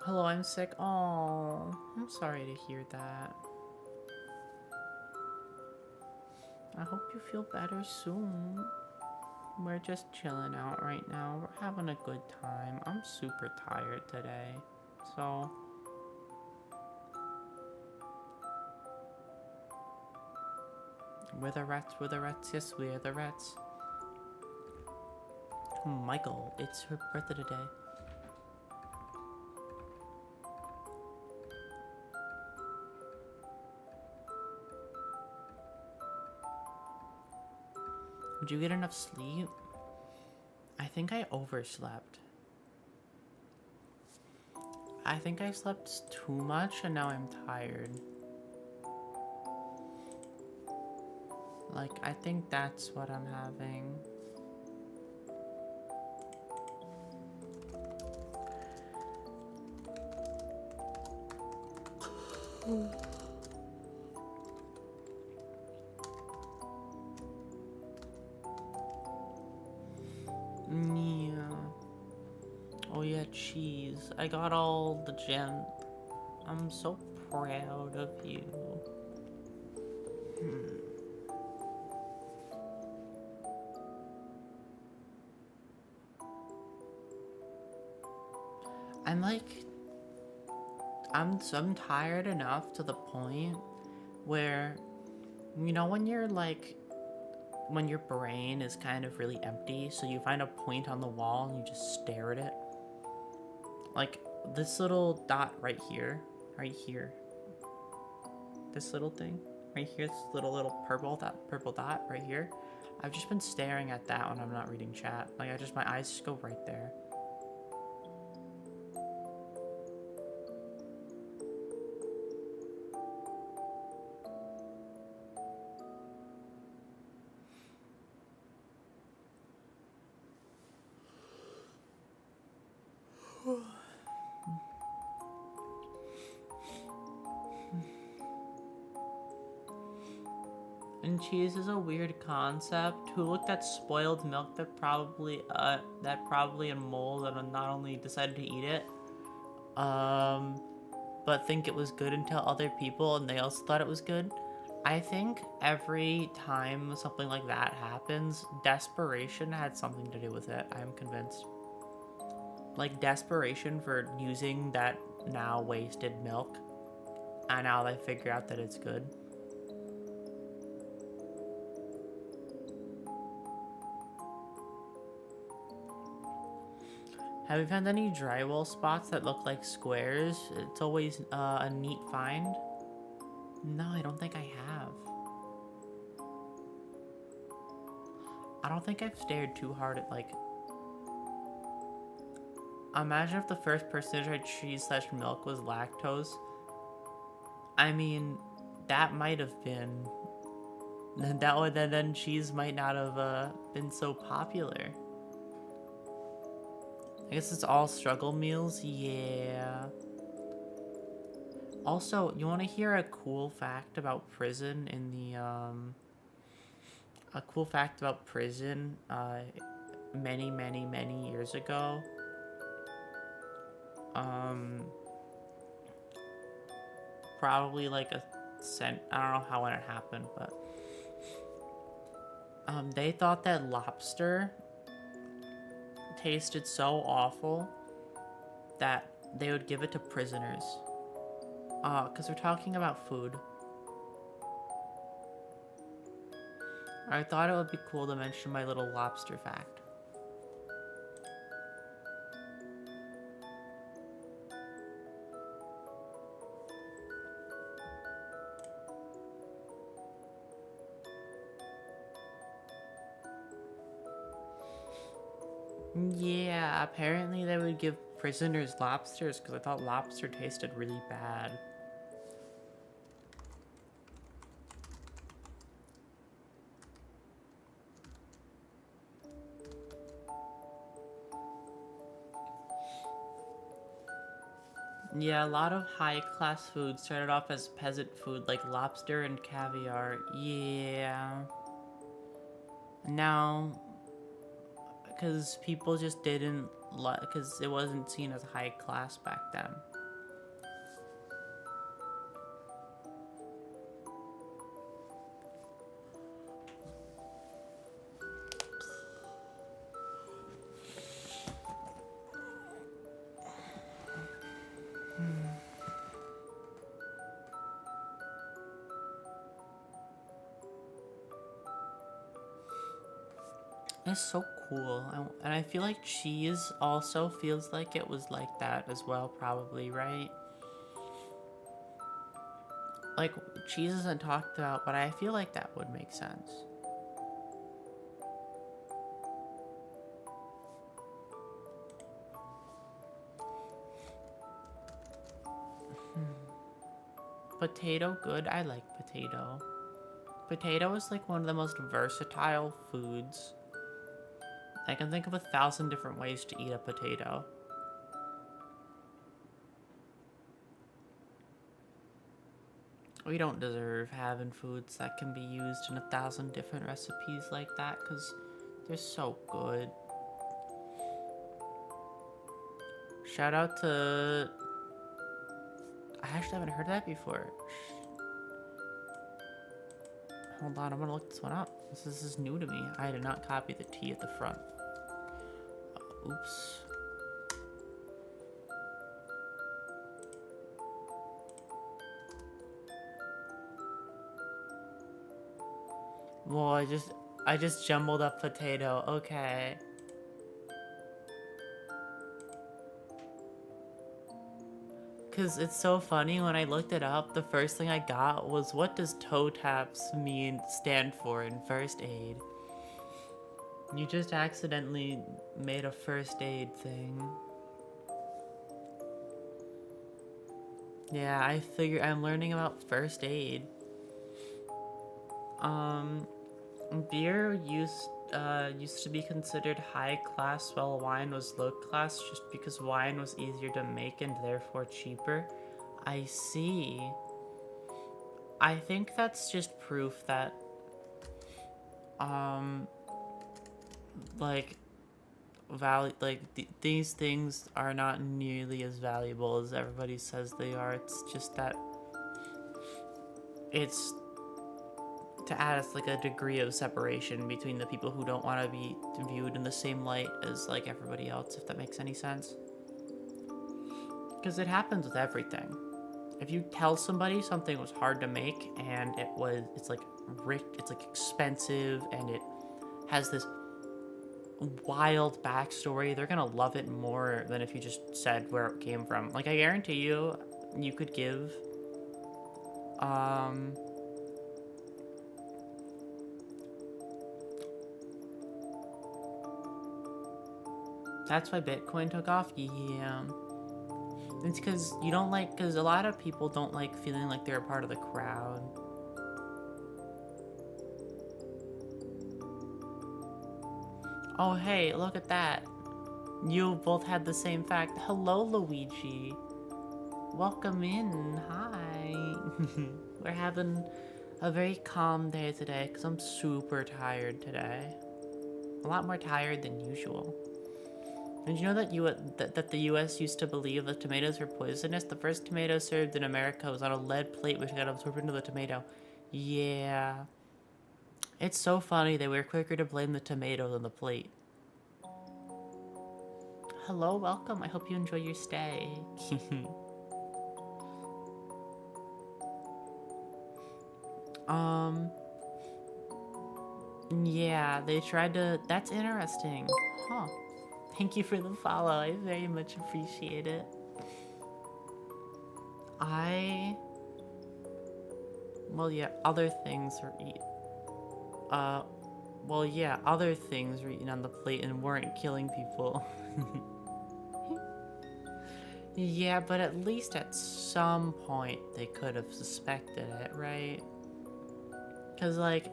Hello, I'm sick. Oh, I'm sorry to hear that. I hope you feel better soon. We're just chilling out right now. We're having a good time. I'm super tired today. So, we're the rats, yes, we're the rats. Michael, it's her birthday today. Did you get enough sleep? I think I overslept. I think I slept too much and now I'm tired. Like, I think that's what I'm having. Yeah. Oh yeah, cheese. I got all the gems. I'm so proud of you. I'm tired enough to the point where, you know, when you're like, when your brain is kind of really empty, so you find a point on the wall and you just stare at it. Like, this little dot right here, right here. This little thing right here, this little purple dot right here. I've just been staring at that when I'm not reading chat. Like my eyes just go right there. And cheese is a weird concept. Who looked at spoiled milk that probably a mole that not only decided to eat it, but think it was good and tell other people and they also thought it was good. I think every time something like that happens, desperation had something to do with it. I'm convinced. Like desperation for using that now wasted milk, and now they figure out that it's good. Have you found any drywall spots that look like squares? It's always a neat find. No, I don't think I have. I don't think I've stared too hard at like... Imagine if the first person to try cheese/milk was lactose. I mean, that might have been... Then cheese might not have been so popular. I guess it's all struggle meals? Yeah. Also, you want to hear a cool fact about prison in the, a cool fact about prison, many years ago? Probably like a cent, I don't know how when it happened, but, they thought that lobster tasted so awful that they would give it to prisoners. Because we're talking about food. I thought it would be cool to mention my little lobster fact. Yeah, apparently they would give prisoners lobsters because I thought lobster tasted really bad. Yeah, a lot of high-class food started off as peasant food, like lobster and caviar. Yeah. Now, because people just didn't like, because it wasn't seen as high class back then. It's so cool, and I feel like cheese also feels like it was like that as well, probably, right? Like, cheese isn't talked about, but I feel like that would make sense. Potato good? I like potato. Potato is like one of the most versatile foods. I can think of 1,000 different ways to eat a potato. We don't deserve having foods that can be used in 1,000 different recipes like that because they're so good. Shout out to... I actually haven't heard that before. Hold on, I'm gonna look this one up. This is new to me. I did not copy the T at the front. Oops. Well, I just jumbled up potato. Okay. Because it's so funny, when I looked it up, the first thing I got was, what does toe taps stand for in first aid? You just accidentally made a first aid thing. Yeah, I figure I'm learning about first aid. Beer used to be considered high class while wine was low class just because wine was easier to make and therefore cheaper. I see. I think that's just proof that like these things are not nearly as valuable as everybody says they are. It's just that it's to add like a degree of separation between the people who don't want to be viewed in the same light as like everybody else, if that makes any sense. Because it happens with everything. If you tell somebody something was hard to make and it's like rich, it's like expensive, and it has this wild backstory, they're gonna love it more than if you just said where it came from. Like, I guarantee you, you could give that's why Bitcoin took off? Yeah. It's because you don't like, because a lot of people don't like feeling like they're a part of the crowd. Oh, hey, look at that. You both had the same fact. Hello, Luigi. Welcome in. Hi. We're having a very calm day today because I'm super tired today. A lot more tired than usual. Did you know that the U.S. used to believe that tomatoes were poisonous? The first tomato served in America was on a lead plate which got absorbed into the tomato. Yeah. It's so funny they were quicker to blame the tomato than the plate. Hello, welcome. I hope you enjoy your stay. Yeah, they tried to... That's interesting. Huh. Thank you for the follow. I very much appreciate it. Well, yeah, other things were other things were eaten on the plate and weren't killing people. Yeah, but at least at some point they could have suspected it, right? Because, like,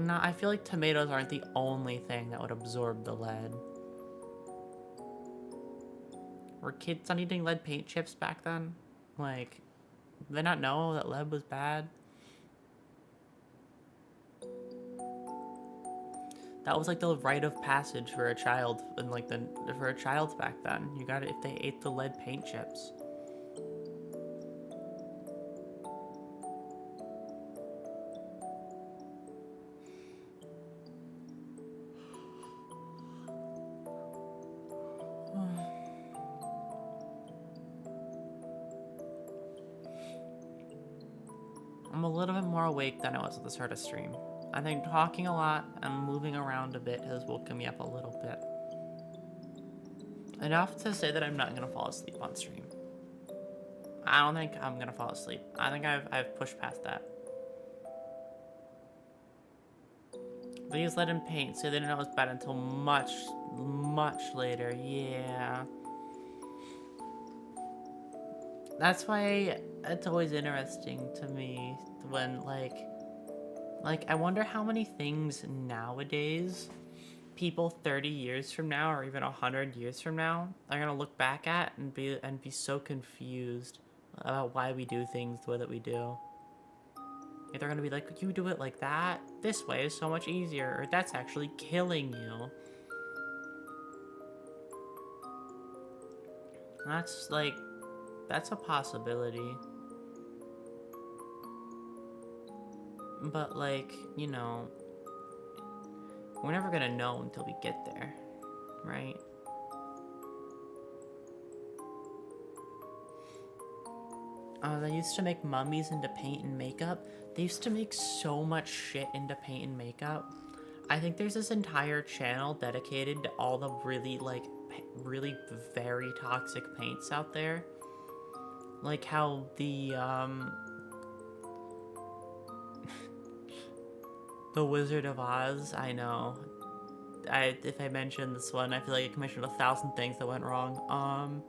I feel like tomatoes aren't the only thing that would absorb the lead. Were kids not eating lead paint chips back then? Like, did they not know that lead was bad? That was like the rite of passage for a child, and like for a child back then. You got it if they ate the lead paint chips. I'm a little bit more awake than I was at the start of stream. I think talking a lot and moving around a bit has woken me up a little bit. Enough to say that I'm not gonna fall asleep on stream. I don't think I'm gonna fall asleep. I think I've pushed past that. They used lead and paint, so they didn't know it was bad until much, much later. Yeah. That's why it's always interesting to me when, like, I wonder how many things nowadays people 30 years from now or even 100 years from now are gonna look back at and be so confused about why we do things the way that we do. Like, they're gonna be like, you do it like that? This way is so much easier, or that's actually killing you. That's like, that's a possibility. But, like, you know, we're never gonna know until we get there, right? They used to make mummies into paint and makeup. They used to make so much shit into paint and makeup. I think there's this entire channel dedicated to all the really, like, really very toxic paints out there. Like how the the Wizard of Oz, I know. If I mention this one, I feel like I mentioned 1,000 things that went wrong.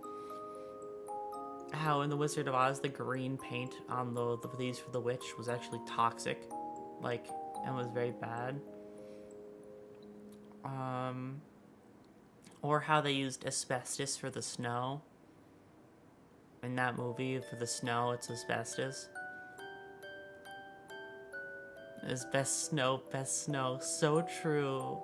How in the Wizard of Oz, the green paint on the leaves for the witch was actually toxic, like, and was very bad. Or how they used asbestos for the snow. In that movie, for the snow, it's asbestos. It's best snow, so true.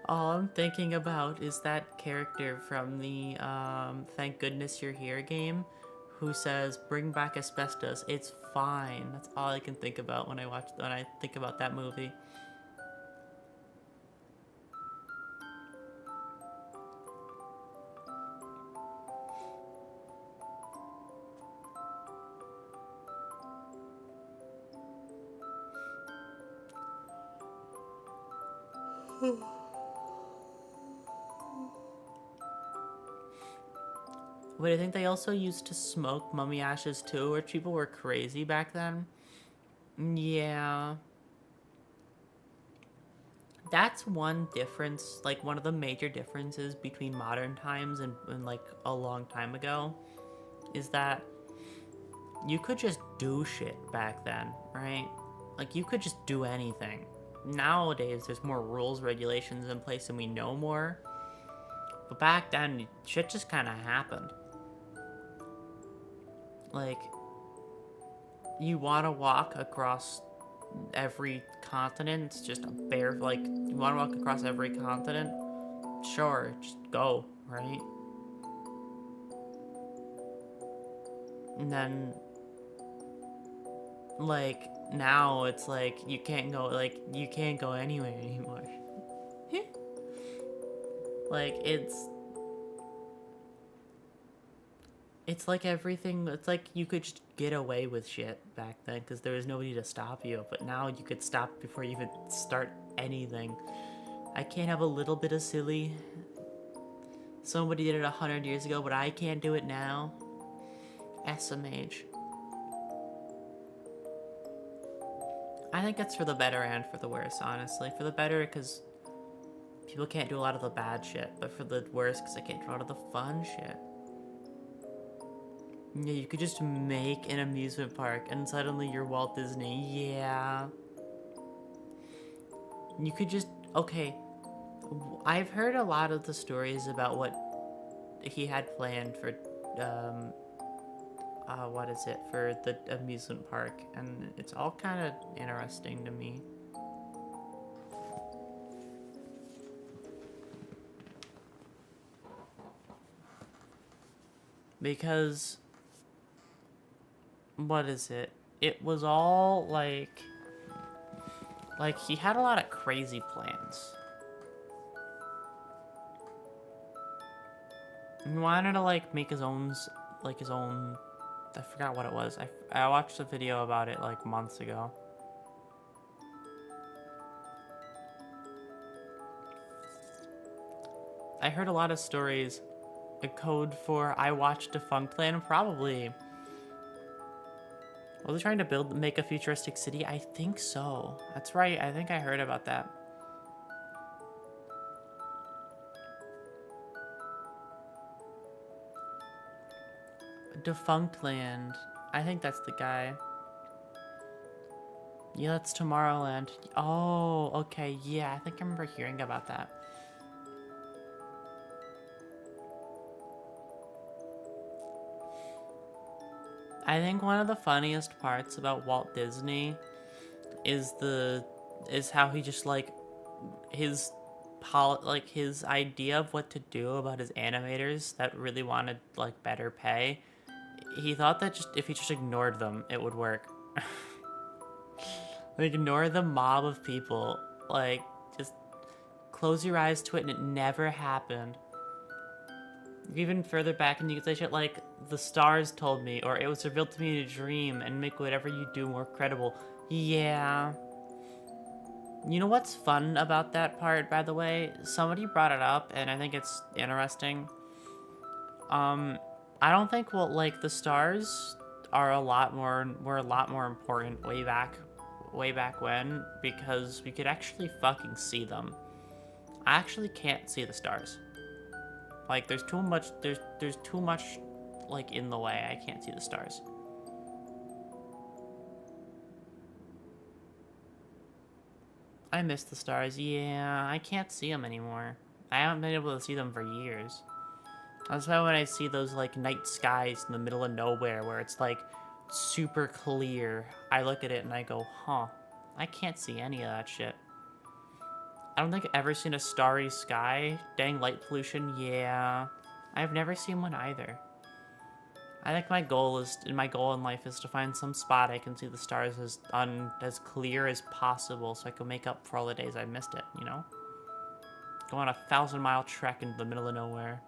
All I'm thinking about is that character from the Thank Goodness You're Here game who says, bring back asbestos, it's fine. That's all I can think about when I think about that movie. But I think they also used to smoke mummy ashes too, where people were crazy back then. Yeah. That's one difference, like one of the major differences between modern times and like a long time ago, is that you could just do shit back then, right? Like you could just do anything. Nowadays, there's more rules, regulations in place, and we know more. But back then, shit just kind of happened. Like, you want to walk across every continent? It's just a bare, like, you want to walk across every continent? Sure, just go, right? And then, like, now it's like, you can't go anywhere anymore. Like, it's like everything, it's like you could just get away with shit back then because there was nobody to stop you, but now you could stop before you even start anything. I can't have a little bit of silly. Somebody did it 100 years ago, but I can't do it now. SMH. I think it's for the better and for the worse, honestly. For the better, because people can't do a lot of the bad shit, but for the worse, because they can't do a lot of the fun shit. Yeah, you could just make an amusement park and suddenly you're Walt Disney. Yeah. You could just... Okay. I've heard a lot of the stories about what he had planned for, what is it? For the amusement park. And it's all kind of interesting to me. Because... What is it? It was all, like, he had a lot of crazy plans. He wanted to, like, make his own, I forgot what it was. I watched a video about it, like, months ago. I heard a lot of stories. A code for I watched Defunctland, probably. Was he trying to make a futuristic city? I think so. That's right. I think I heard about that. Defunctland. I think that's the guy. Yeah, that's Tomorrowland. Oh, okay. Yeah, I think I remember hearing about that. I think one of the funniest parts about Walt Disney is how he just like his idea of what to do about his animators that really wanted like better pay. He thought that just if he just ignored them, it would work. Ignore the mob of people. Like, just close your eyes to it and it never happened. Even further back, and you can say shit like, the stars told me, or it was revealed to me in a dream, and make whatever you do more credible. Yeah. You know what's fun about that part, by the way? Somebody brought it up, and I think it's interesting. I don't think, well, like, the stars were a lot more important way back when, because we could actually fucking see them. I actually can't see the stars. Like, there's too much, like, in the way. I can't see the stars. I miss the stars. Yeah, I can't see them anymore. I haven't been able to see them for years. That's why when I see those, like, night skies in the middle of nowhere where it's, like, super clear, I look at it and I go, huh, I can't see any of that shit. I don't think I've ever seen a starry sky. Dang, light pollution, yeah. I've never seen one either. I think my goal in life is to find some spot I can see the stars as clear as possible, so I can make up for all the days I missed it, you know? Go on a 1,000-mile trek into the middle of nowhere.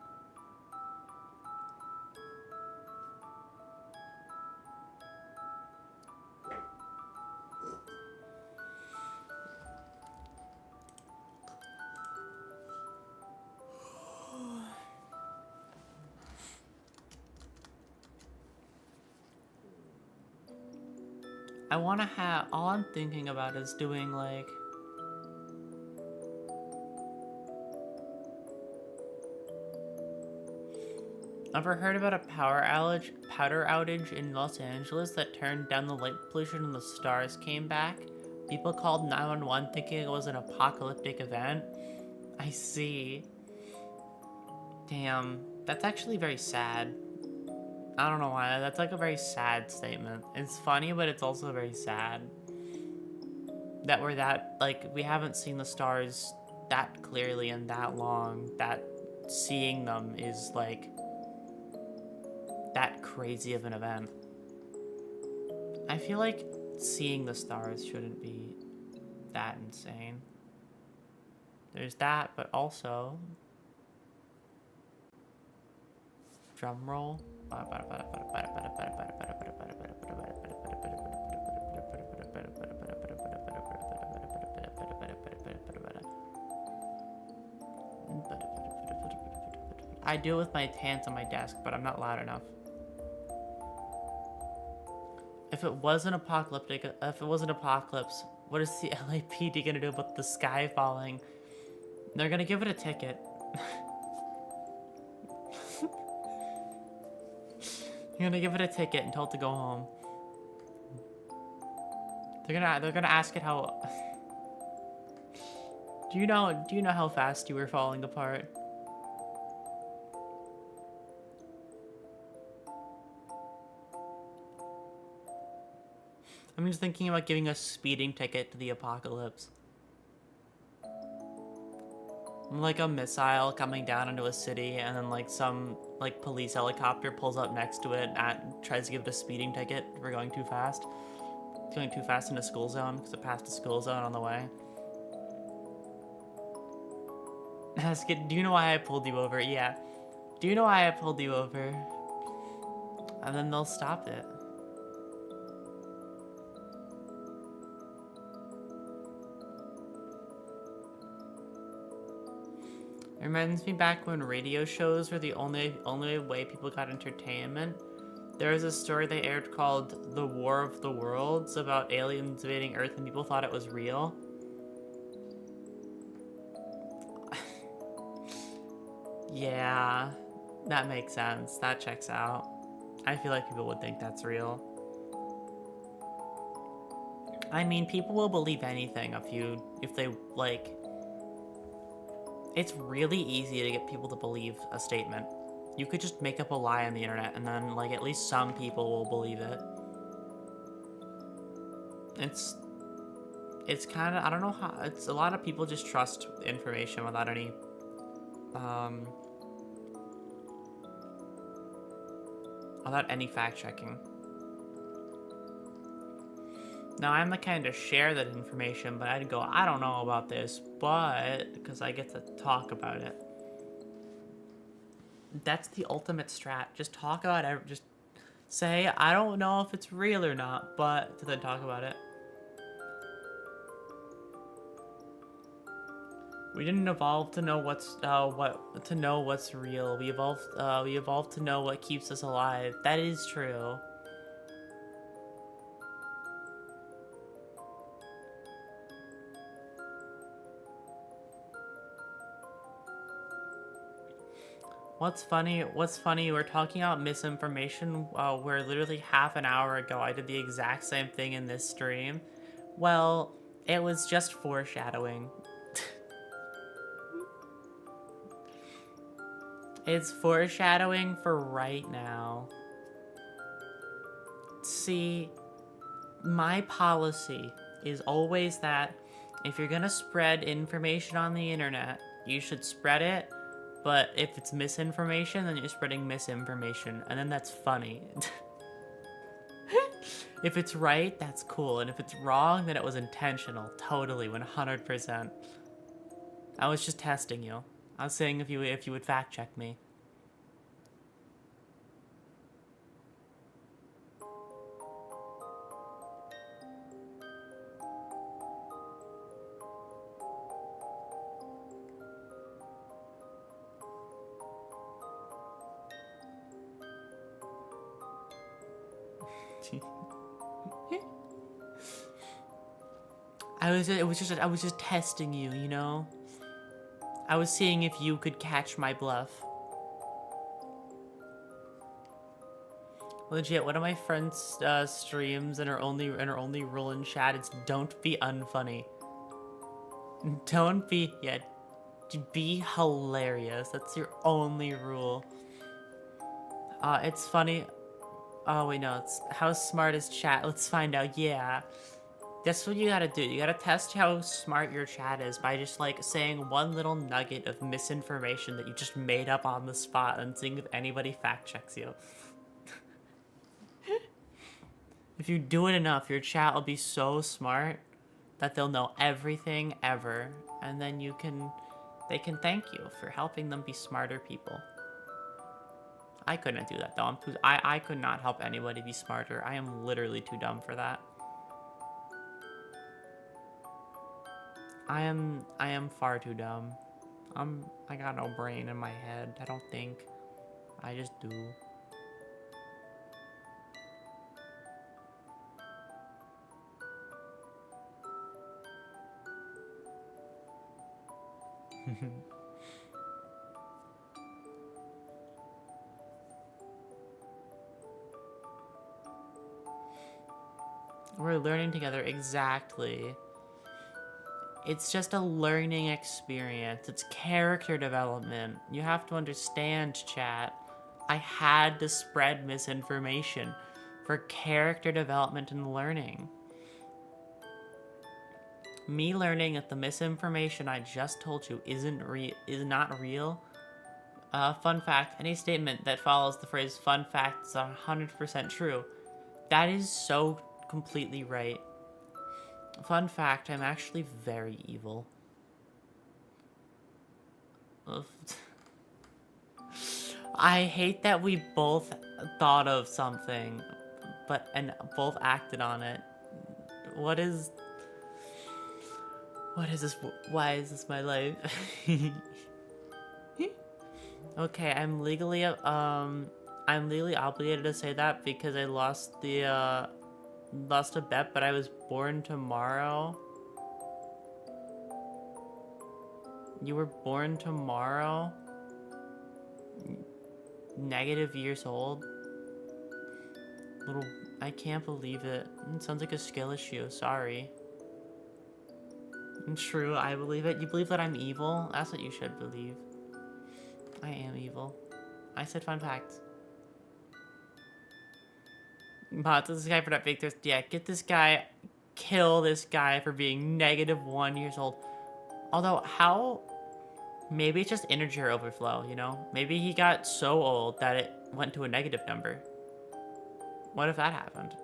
I want to have, all I'm thinking about is doing, like, ever heard about a power outage in Los Angeles that turned down the light pollution and the stars came back? People called 911 thinking it was an apocalyptic event. I see. Damn, that's actually very sad. I don't know why, that's like a very sad statement. It's funny, but it's also very sad. That we're that, like, we haven't seen the stars that clearly and that long, that seeing them is, like, that crazy of an event. I feel like seeing the stars shouldn't be that insane. There's that, but also... Drum roll. I do it with my hands on my desk, but I'm not loud enough. If it was an apocalypse, what is the LAPD gonna do about the sky falling? They're gonna give it a ticket. You're gonna give it a ticket and tell it to go home. They're gonna ask it how. Do you know how fast you were falling apart? I'm just thinking about giving a speeding ticket to the apocalypse. Like a missile coming down into a city, and then like some like police helicopter pulls up next to it and tries to give it a speeding ticket for going too fast. It's going too fast in a school zone because it passed a school zone on the way. Ask it, do you know why I pulled you over? Yeah. Do you know why I pulled you over? And then they'll stop it. It reminds me back when radio shows were the only way people got entertainment. There was a story they aired called The War of the Worlds about aliens invading Earth and people thought it was real. Yeah, that makes sense. That checks out. I feel like people would think that's real. I mean, people will believe anything if they like... It's really easy to get people to believe a statement. You could just make up a lie on the internet and then, like, at least some people will believe it. It's kind of, I don't know how, it's a lot of people just trust information without any, without any fact checking. Now, I'm the kind to share that information, but I'd go, I don't know about this, but, because I get to talk about it. That's the ultimate strat. Just talk about it, just say, I don't know if it's real or not, but, to then talk about it. We didn't evolve to know what's real. We evolved to know what keeps us alive. That is true. What's funny, we're talking about misinformation, where literally half an hour ago I did the exact same thing in this stream. Well, it was just foreshadowing. It's foreshadowing for right now. See, my policy is always that if you're gonna spread information on the internet, you should spread it, but if it's misinformation, then you're spreading misinformation, and then that's funny. If it's right, that's cool, and if it's wrong, then it was intentional. Totally, 100%. I was just testing you. I was saying if you would fact check me. I was just testing you, you know? I was seeing if you could catch my bluff. Legit, one of my friends streams and her only rule in chat is don't be unfunny. Don't be be hilarious. That's your only rule. It's funny. Oh wait, no, it's how smart is chat? Let's find out. Yeah. That's what you gotta do. You gotta test how smart your chat is by just like saying one little nugget of misinformation that you just made up on the spot and seeing if anybody fact checks you. If you do it enough, your chat will be so smart that they'll know everything ever, and then they can thank you for helping them be smarter people. I couldn't do that though. I could not help anybody be smarter. I am literally too dumb for that. I am far too dumb. I got no brain in my head. I don't think. I just do. We're learning together, exactly. It's just a learning experience. It's character development. You have to understand, chat. I had to spread misinformation for character development and learning. Me learning that the misinformation I just told you is not real. Fun fact, any statement that follows the phrase fun fact is 100% true. That is so completely right. Fun fact, I'm actually very evil. I hate that we both thought of something, and both acted on it. What is this? Why is this my life? Okay, I'm legally obligated to say that because I lost a bet, but I was born tomorrow. You were born tomorrow? Negative years old? I can't believe it. It sounds like a skill issue, sorry. True, I believe it. You believe that I'm evil? That's what you should believe. I am evil. I said fun facts. But this guy for that Victor. Yeah, get this guy. Kill this guy for being -1 years old. Although, how? Maybe it's just integer overflow, you know? Maybe he got so old that it went to a negative number. What if that happened?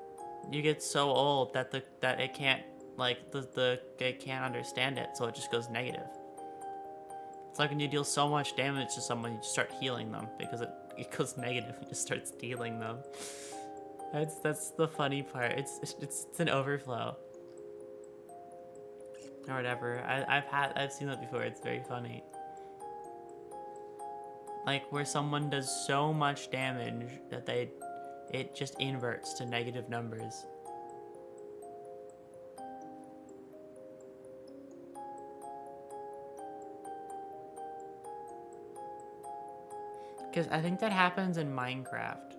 You get so old that it can't, like, it can't understand it, so it just goes negative. It's like when you deal so much damage to someone, you just start healing them because it goes negative. You just starts healing them. That's the funny part. It's an overflow. or whatever. I've seen that before. It's very funny. Like where someone does so much damage that it just inverts to negative numbers. Because I think that happens in Minecraft.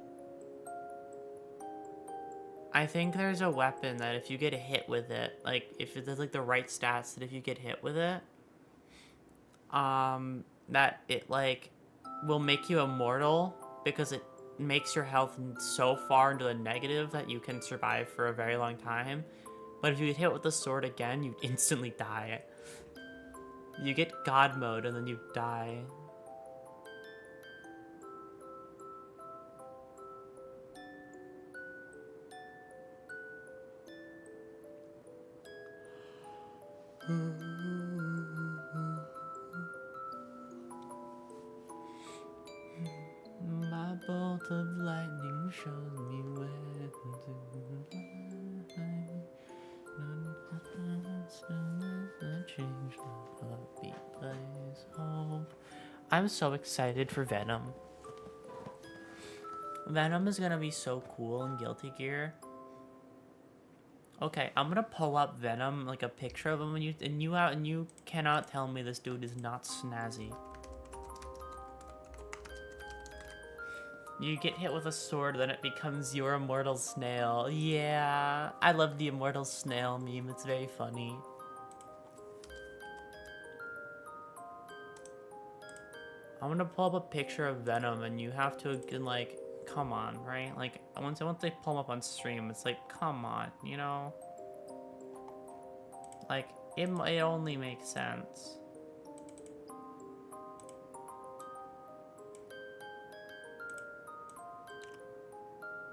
I think there's a weapon that if you get hit with it, like if there's like the right stats, that if you get hit with it, that it like will make you immortal because it makes your health so far into the negative that you can survive for a very long time. But if you get hit with the sword again, you instantly die. You get God mode and then you die. My bolt of lightning shows me where to change the puppy plays home. I'm so excited for Venom. Venom is gonna be so cool in Guilty Gear. Okay, I'm gonna pull up Venom, like a picture of him, and you cannot tell me this dude is not snazzy. You get hit with a sword, then it becomes your immortal snail. Yeah, I love the immortal snail meme. It's very funny. I'm gonna pull up a picture of Venom, and you have to, like, come on, right? Like, once they pull him up on stream, it's like, come on, you know? Like, it only makes sense.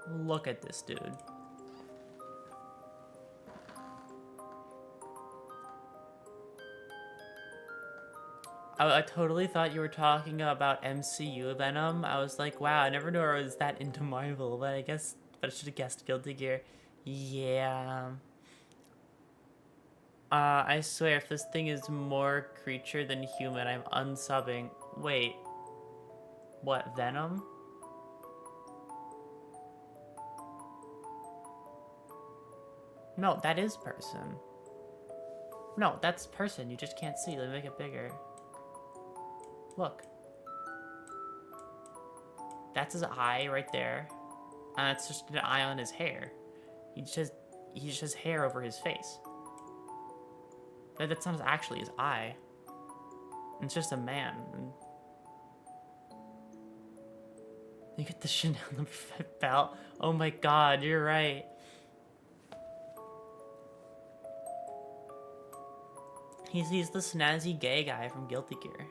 Look at this dude. I totally thought you were talking about MCU Venom. I was like, wow, I never knew I was that into Marvel, but I should have guessed Guilty Gear. Yeah. I swear, if this thing is more creature than human, I'm unsubbing. Wait. What, Venom? No, that is person. No, that's person. You just can't see. Let me make it bigger. Look. That's his eye right there. And it's just an eye on his hair. He just has hair over his face. That's not actually his eye. It's just a man. You get the Chanel number 5 belt. Oh my god, you're right. He's the snazzy gay guy from Guilty Gear.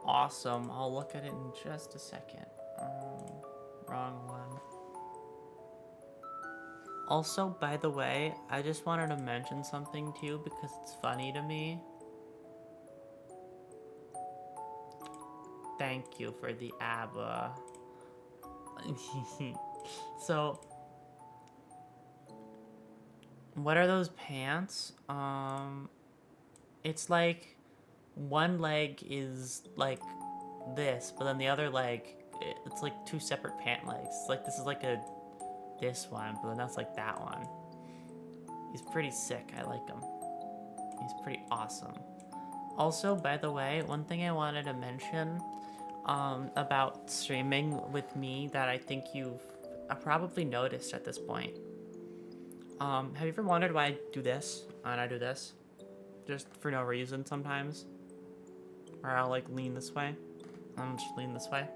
Awesome. I'll look at it in just a second. Wrong one. Also, by the way, I just wanted to mention something to you because it's funny to me. Thank you for the ABBA. So, what are those pants? It's like one leg is like this, but then the other leg, it's like two separate pant legs. It's like this is like this one, but then that's like that one. He's pretty sick. I like him. He's pretty awesome. Also, by the way, one thing I wanted to mention about streaming with me that I think you've probably noticed at this point. Have you ever wondered why I do this and I do this? Just for no reason sometimes. Or I'll like lean this way. I'll just lean this way.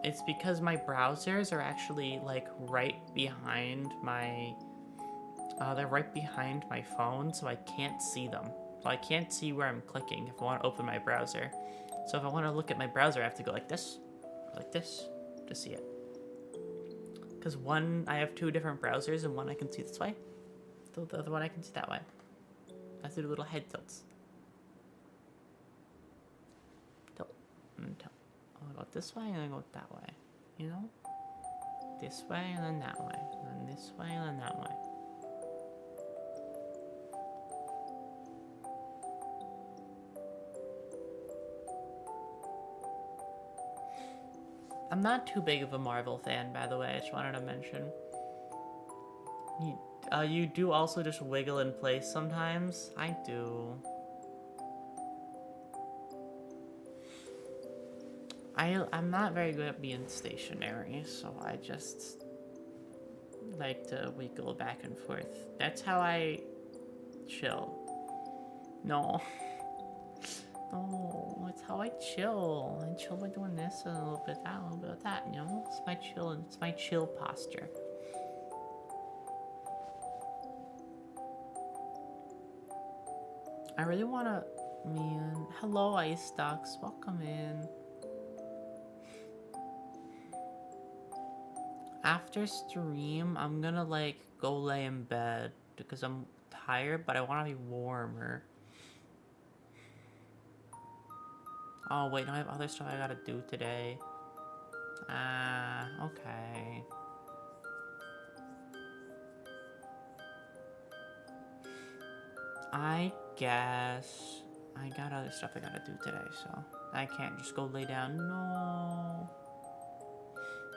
It's because my browsers are actually like right behind my, they're right behind my phone, so I can't see them. So I can't see where I'm clicking if I want to open my browser. So if I want to look at my browser, I have to go like this to see it. Because one, I have two different browsers, and one I can see this way. The other one I can see that way. I have to do little head tilts. Tilt. And tilt. I'll go this way and then go that way. you know? This way and then that way. And then this way and then that way. I'm not too big of a Marvel fan, by the way. I just wanted to mention. You do also just wiggle in place sometimes? I do. I'm not very good at being stationary, so I just like to wiggle back and forth. That's how I chill. No. No, it's how I chill. I chill by doing this and a little bit that, a little bit of that, you know? It's my chill posture. I really wanna, man. Hello, Ice Ducks. Welcome in. After stream, I'm gonna like go lay in bed because I'm tired, but I wanna be warmer. Oh wait, no, I have other stuff I gotta do today. Okay. I guess I got other stuff I gotta do today, so I can't just go lay down. No.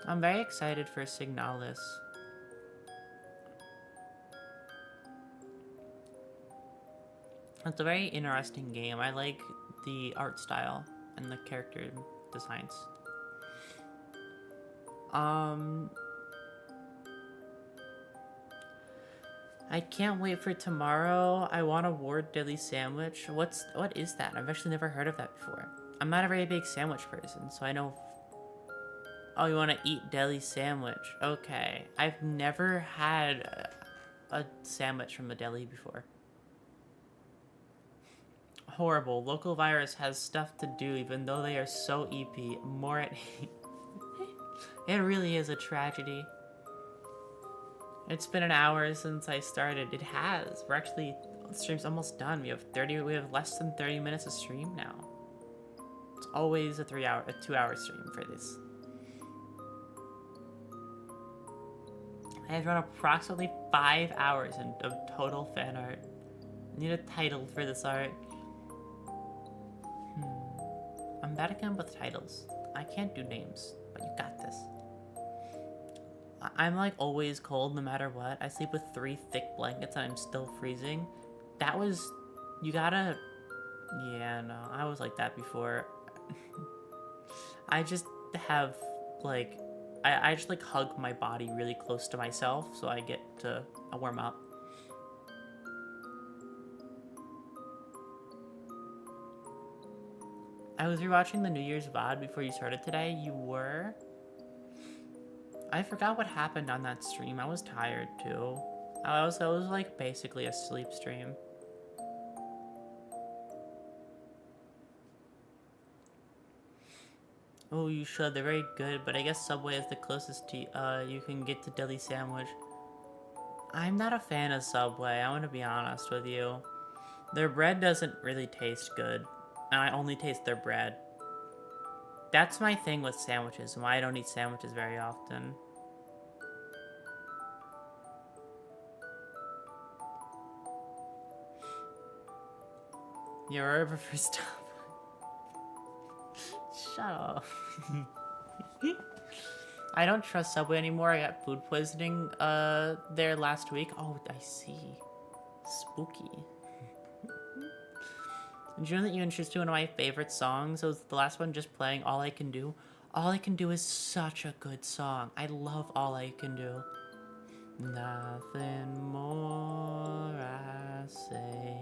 I'm very excited for Signalis. It's a very interesting game. I like the art style and the character designs. I can't wait for tomorrow. I want a Ward Deli sandwich. What is that? I've actually never heard of that before. I'm not a very big sandwich person, so I know. Oh, you want to eat deli sandwich? Okay. I've never had a sandwich from a deli before. Horrible. Local virus has stuff to do, even though they are so EP. More at It really is a tragedy. It's been an hour since I started. It has. We're actually, the stream's almost done. We have less than 30 minutes of stream now. It's always a 2-hour stream for this. I have run approximately 5 hours of total fan art. I need a title for this art. I'm bad again with titles. I can't do names, but you got this. I'm like always cold no matter what. I sleep with 3 thick blankets and I'm still freezing. Yeah, no, I was like that before. I just have like, I just like hug my body really close to myself so I get to warm up. I was rewatching the New Year's VOD before you started today. You were? I forgot what happened on that stream. I was tired too. I was like basically a sleep stream. Oh, you should. They're very good, but I guess Subway is the closest to you can get to deli sandwich. I'm not a fan of Subway. I want to be honest with you. Their bread doesn't really taste good, and I only taste their bread. That's my thing with sandwiches, and why I don't eat sandwiches very often. Your Aurora prefers stuff. Shut up. I don't trust Subway anymore. I got food poisoning there last week. Oh, I see. Spooky. Did you know that you introduced to one of my favorite songs? It was the last one just playing, All I Can Do. All I Can Do is such a good song. I love All I Can Do. Nothing more I say.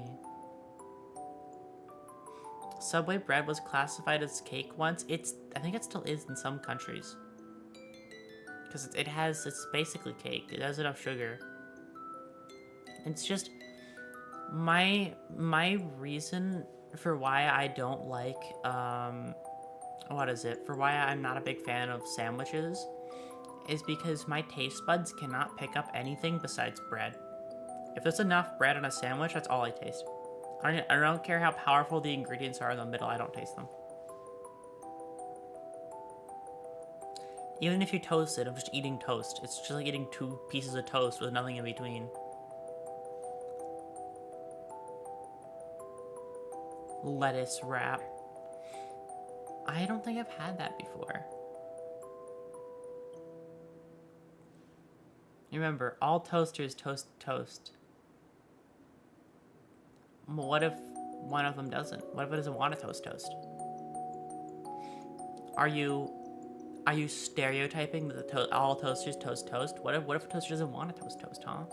Subway bread was classified as cake once. I think it still is in some countries. Because it's basically cake. It has enough sugar. It's just, my reason for why I don't like, for why I'm not a big fan of sandwiches is because my taste buds cannot pick up anything besides bread. If there's enough bread on a sandwich, that's all I taste. I don't care how powerful the ingredients are in the middle, I don't taste them. Even if you toast it, I'm just eating toast. It's just like eating 2 pieces of toast with nothing in between. Lettuce wrap. I don't think I've had that before. Remember, all toasters toast toast. Well, what if one of them doesn't? What if it doesn't want to toast toast? Are you stereotyping that all toasters toast toast? What if a toaster doesn't want to toast toast, huh?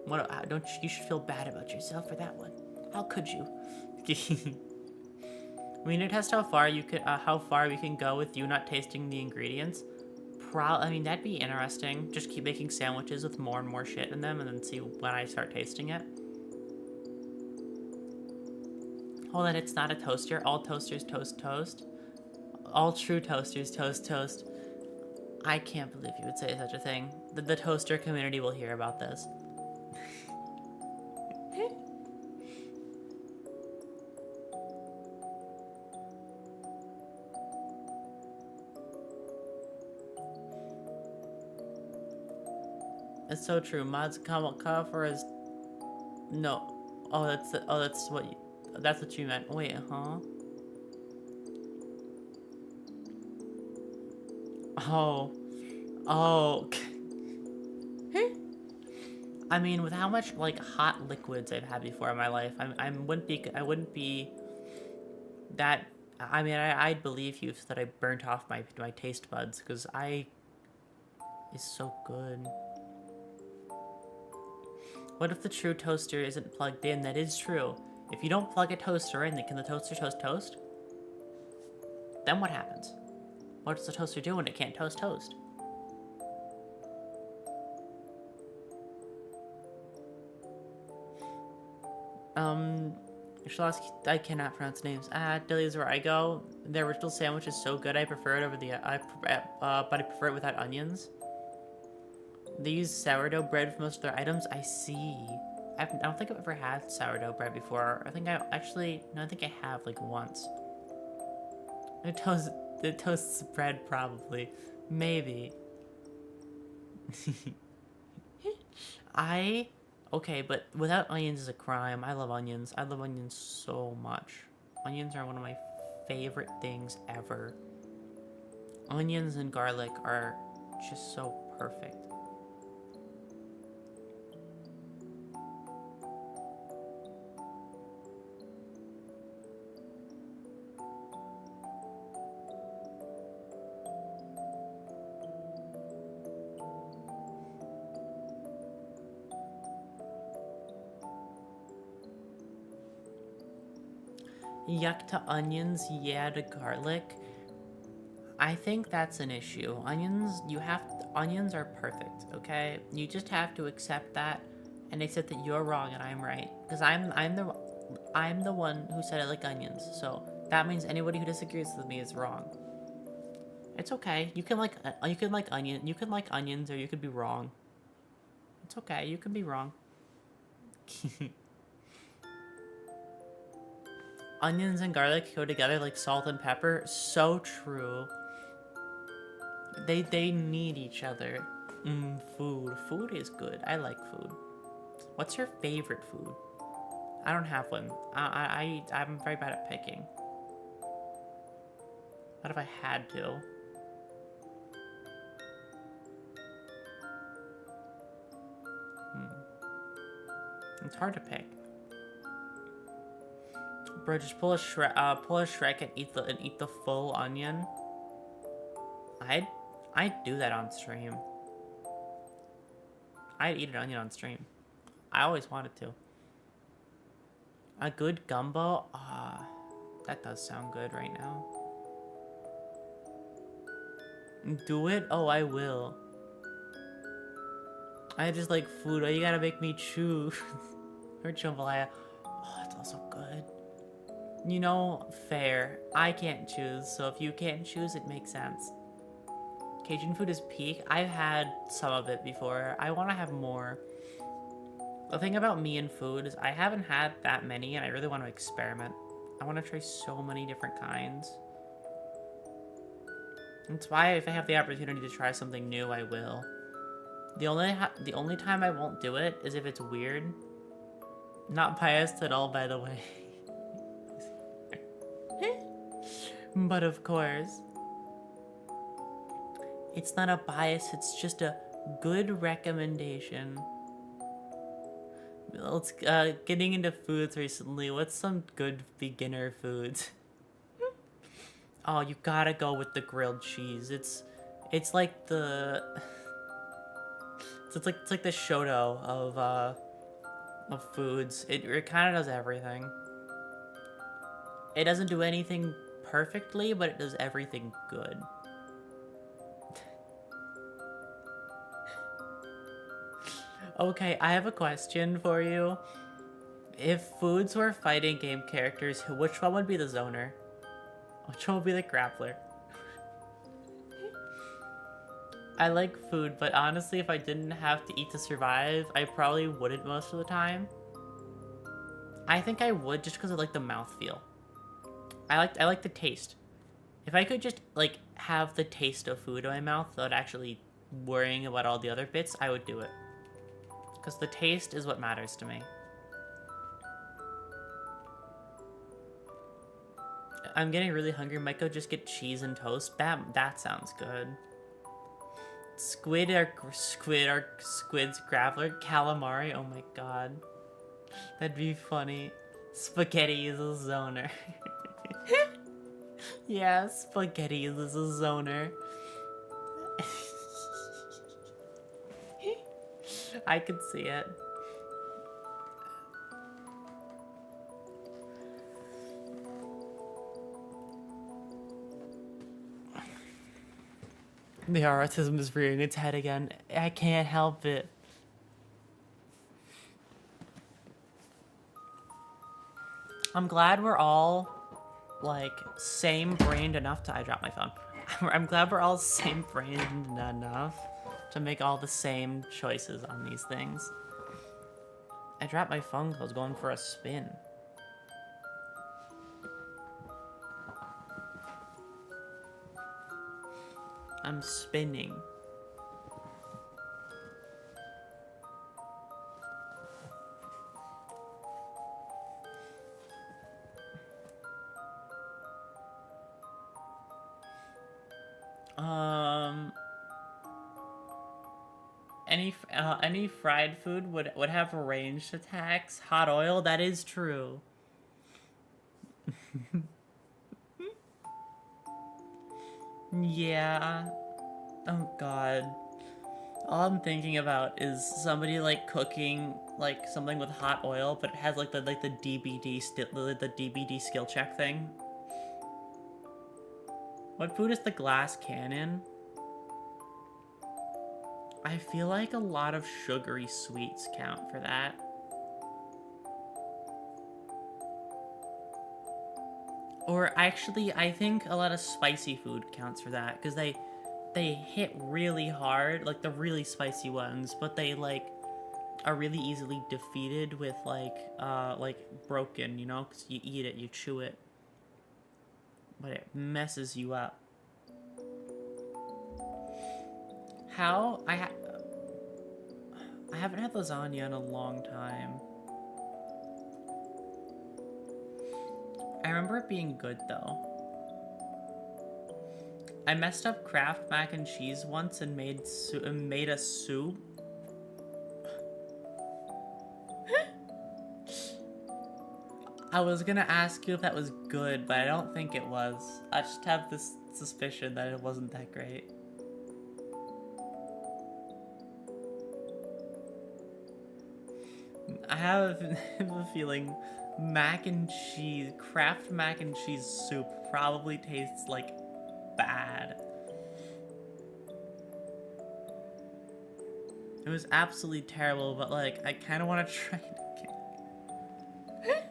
What? Don't you should feel bad about yourself for that one? How could you? We need to test how far we can go with you not tasting the ingredients. I mean, that'd be interesting. Just keep making sandwiches with more and more shit in them, and then see when I start tasting it. Oh, then it's not a toaster. All toasters toast toast. All true toasters toast toast. I can't believe you would say such a thing. The toaster community will hear about this. It's so true. Mods cover is no. Oh, that's what you meant. Wait, huh? Oh. I mean, with how much like hot liquids I've had before in my life, I wouldn't be that. I mean, I'd believe you that I burnt off my taste buds because it's so good. What if the true toaster isn't plugged in? That is true. If you don't plug a toaster in, can the toaster toast toast? Then what happens? What does the toaster do when it can't toast toast? I cannot pronounce names. Dilly's where I go. The original sandwich is so good. I prefer it over but I prefer it without onions. They use sourdough bread for most of their items. I see. I don't think I've ever had sourdough bread before. I think I have like once. It toasts bread probably. Maybe. Okay, but without onions is a crime. I love onions. I love onions so much. Onions are one of my favorite things ever. Onions and garlic are just so perfect. Yuck to onions, yeah to garlic. I think that's an issue. Onions are perfect, okay? You just have to accept that and accept that you're wrong and I'm right. Because I'm the one who said I like onions. So that means anybody who disagrees with me is wrong. It's okay. You can like onions or you could be wrong. It's okay. You can be wrong. Onions and garlic go together like salt and pepper. So true. They need each other. Food is good. I like food. What's your favorite food? I don't have one. I'm very bad at picking. What if I had to? It's hard to pick. Bro, just pull a Shrek and eat the full onion. I'd do that on stream. I'd eat an onion on stream. I always wanted to. A good gumbo? That does sound good right now. Do it? Oh, I will. I just like food. Oh, you gotta make me choose. Or jambalaya. Oh, it's also good. You know, fair. I can't choose, so if you can't choose, it makes sense. Cajun food is peak. I've had some of it before. I want to have more. The thing about me and food is I haven't had that many, and I really want to experiment. I want to try so many different kinds. That's why if I have the opportunity to try something new, I will. The only time I won't do it is if it's weird. Not biased at all, by the way. But of course, it's not a bias, it's just a good recommendation. Let's getting into foods recently. What's some good beginner foods? Oh, you gotta go with the grilled cheese. It's like the it's like the Shoto of foods. It kind of does everything. It doesn't do anything perfectly, but it does everything good. Okay, I have a question for you. If foods were fighting game characters, which one would be the zoner? Which one would be the grappler? I like food, but honestly, if I didn't have to eat to survive, I probably wouldn't most of the time. I think I would just because I like the mouthfeel. I like the taste. If I could just like have the taste of food in my mouth without actually worrying about all the other bits, I would do it. Because the taste is what matters to me. I'm getting really hungry. Might go just get cheese and toast. That sounds good. Squid's grappler. Calamari. Oh my god. That'd be funny. Spaghetti is a zoner. Yeah, spaghetti is a zoner. I could see it. The autism is rearing its head again. I can't help it. I'm glad we're all, like, same-brained enough to... I dropped my phone. I'm glad we're all same-brained enough to make all the same choices on these things. I dropped my phone because I was going for a spin. I'm spinning. Any fried food would have ranged attacks. Hot oil, that is true. Yeah. Oh god. All I'm thinking about is somebody like cooking like something with hot oil, but it has like the DBD skill check thing. What food is the glass cannon? I feel like a lot of sugary sweets count for that. Or actually, I think a lot of spicy food counts for that, because they hit really hard, like the really spicy ones, but they like are really easily defeated with like broken, you know, because you eat it, you chew it, but it messes you up. How I haven't had lasagna in a long time. I remember it being good though. I messed up Kraft mac and cheese once and made a soup. I was gonna ask you if that was good, but I don't think it was. I just have this suspicion that it wasn't that great. I have a feeling Kraft mac and cheese soup probably tastes like bad. It was absolutely terrible, but like I kind of want to try it again.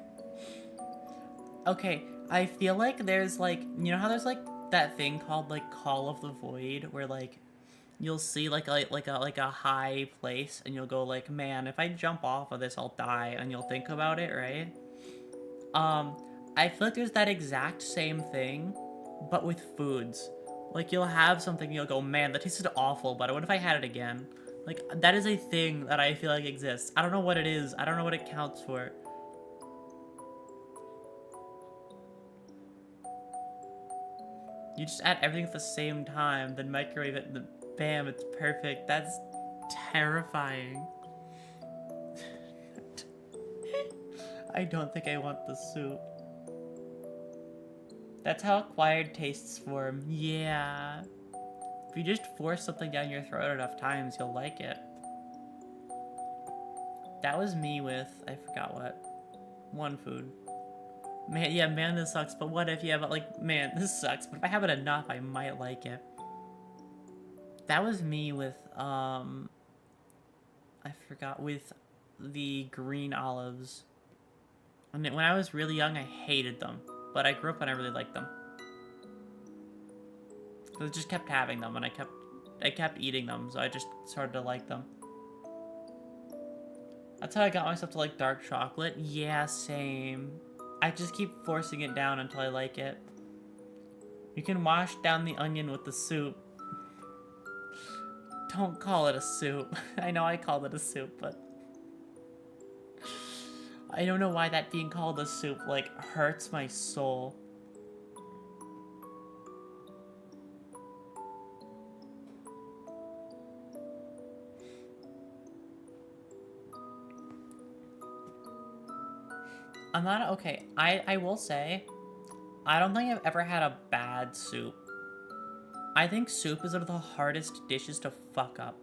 Okay, I feel like there's like, you know how there's like that thing called like Call of the Void, where like you'll see like a high place and you'll go like, man, if I jump off of this I'll die, and you'll think about it, right? I feel like there's that exact same thing, but with foods. Like, you'll have something, you'll go, man, that tasted awful, but what if I had it again? Like, that is a thing that I feel like exists. I don't know what it is. I don't know what it counts for. You just add everything at the same time, then microwave it, and then bam, it's perfect. That's terrifying. I don't think I want the soup. That's how acquired tastes form. Yeah. If you just force something down your throat enough times, you'll like it. That was me with, I forgot what. One food. Man, yeah, man, this sucks, but what if, yeah, but like, man, this sucks, but if I have it enough, I might like it. That was me with, I forgot, with the green olives. When I was really young, I hated them, but I grew up and I really liked them. I just kept having them, and I kept eating them, so I just started to like them. That's how I got myself to like dark chocolate. Yeah, same. I just keep forcing it down until I like it. You can wash down the onion with the soup. Don't call it a soup. I know I called it a soup, but I don't know why that being called a soup, like, hurts my soul. I'm not, okay, I will say, I don't think I've ever had a bad soup. I think soup is one of the hardest dishes to fuck up.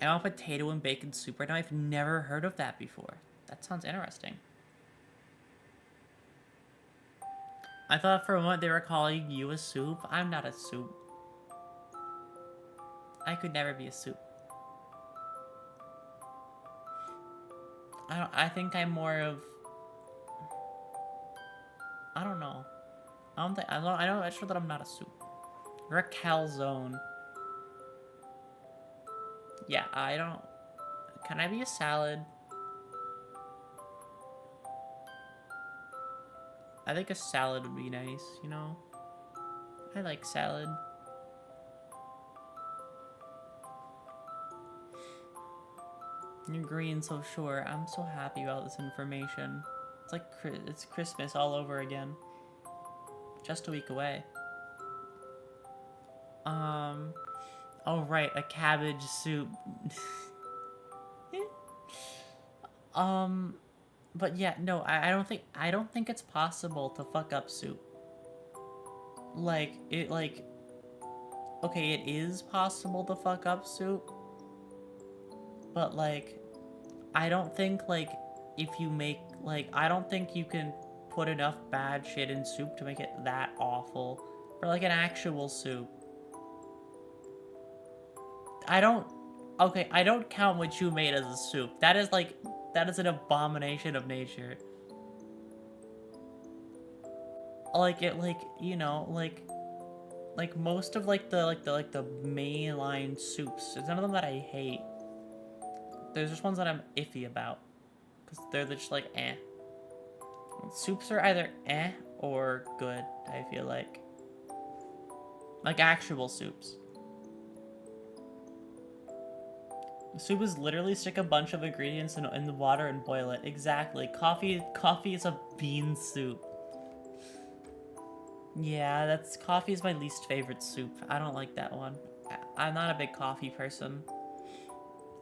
I want potato and bacon soup right now. I've never heard of that before. That sounds interesting. I thought for a moment they were calling you a soup. I'm not a soup. I could never be a soup. I think I'm more of, I don't know. I'm sure that I'm not a soup. You're a calzone. Yeah, I don't, can I be a salad? I think a salad would be nice, you know? I like salad. You're green, so sure. I'm so happy about this information. It's like, it's Christmas all over again. Just a week away. Oh right, a cabbage soup. But yeah, no, I don't think it's possible to fuck up soup. Like, okay, it is possible to fuck up soup, but like, I don't think, like, if you make, like, I don't think you can put enough bad shit in soup to make it that awful. For like an actual soup. I don't count what you made as a soup. That is an abomination of nature. Like, it, like, you know, like most of like the mainline soups, there's none of them that I hate. There's just ones that I'm iffy about, because they're just like, eh. Soups are either eh or good, I feel like. Like actual soups. Soup is literally stick a bunch of ingredients in the water and boil it. Exactly. Coffee is a bean soup. Yeah, coffee is my least favorite soup. I don't like that one. I'm not a big coffee person.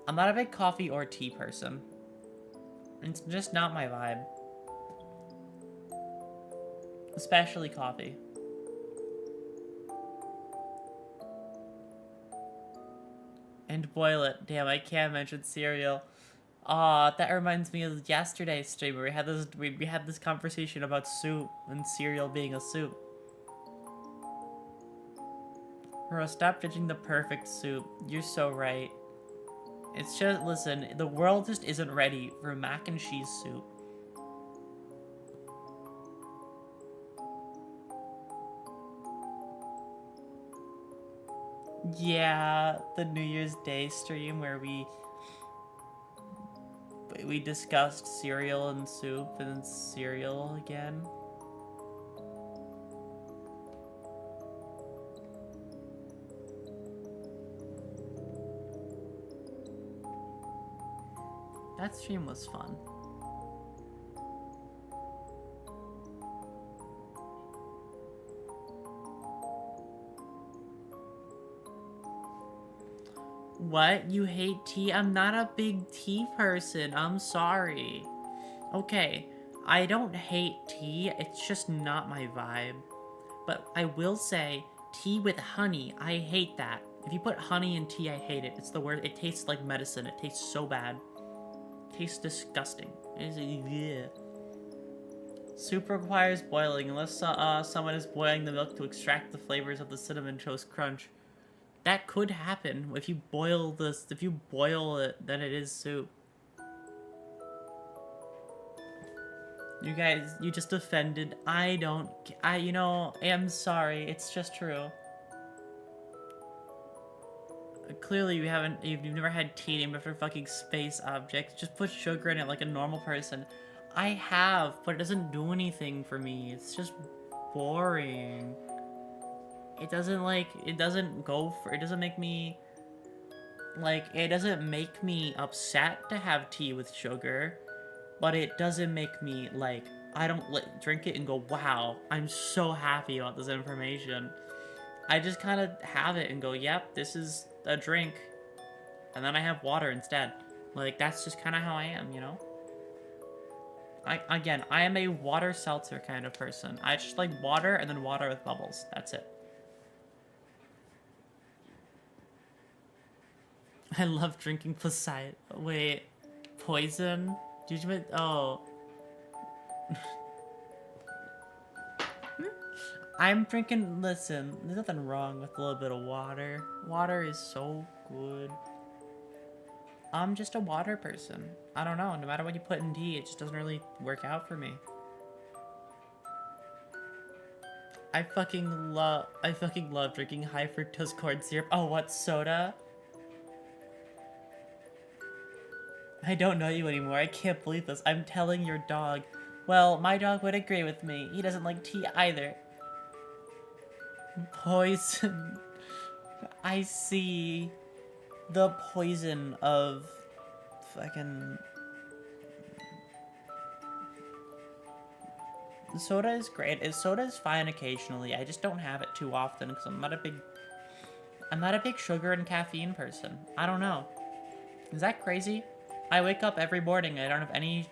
I'm not a big coffee or tea person. It's just not my vibe. Especially coffee. And boil it. Damn, I can't mention cereal. Aw, that reminds me of yesterday's stream where we had this conversation about soup and cereal being a soup. Bro, stop judging the perfect soup. You're so right. It's just, listen, the world just isn't ready for mac and cheese soup. Yeah, the New Year's Day stream where we discussed cereal and soup and then cereal again. That stream was fun. What? You hate tea? I'm not a big tea person. I'm sorry. Okay, I don't hate tea. It's just not my vibe. But I will say, tea with honey, I hate that. If you put honey in tea, I hate it. It's the worst. It tastes like medicine. It tastes so bad. It tastes disgusting. It's, yeah. Soup requires boiling unless someone is boiling the milk to extract the flavors of the cinnamon toast crunch. That could happen if you boil this. If you boil it, then it is soup. You guys, you just offended. You know, I'm sorry. It's just true. Clearly, you've never had tea named after fucking space objects. Just put sugar in it like a normal person. I have, but it doesn't do anything for me. It's just boring. It doesn't make me, it doesn't make me upset to have tea with sugar, but it doesn't make me, I don't, drink it and go, wow, I'm so happy about this information. I just kind of have it and go, yep, this is a drink, and then I have water instead. That's just kind of how I am, you know? I am a water seltzer kind of person. I just like water and then water with bubbles. That's it. I love drinking Poseidon. Wait, poison? Did you mean? Oh. I'm drinking. Listen, there's nothing wrong with a little bit of water. Water is so good. I'm just a water person. I don't know. No matter what you put in tea, it just doesn't really work out for me. I fucking love drinking high fructose corn syrup. Oh, what, soda? I don't know you anymore. I can't believe this. I'm telling your dog. Well, my dog would agree with me. He doesn't like tea either. Poison. I see the poison of fucking... Soda is great. Soda is fine occasionally. I just don't have it too often because I'm not a big sugar and caffeine person. I don't know. Is that crazy? I wake up every morning. I don't have any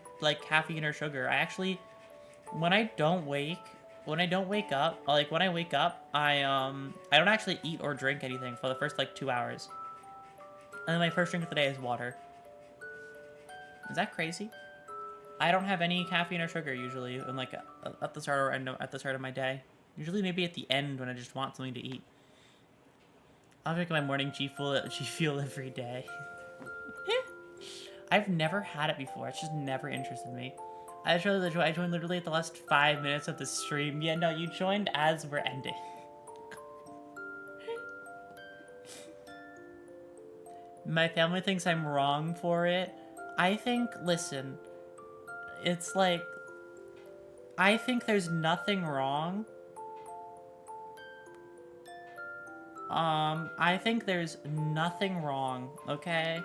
caffeine or sugar. I actually, when I wake up, I don't actually eat or drink anything for the first 2 hours. And then my first drink of the day is water. Is that crazy? I don't have any caffeine or sugar usually, and at the start or end at the start of my day. Usually maybe at the end when I just want something to eat. I'll drink my morning G Fuel every day. I've never had it before. It's just never interested me. I joined literally at the last 5 minutes of the stream. Yeah, no, you joined as we're ending. My family thinks I'm wrong for it. Listen, it's I think there's nothing wrong. I think there's nothing wrong, okay?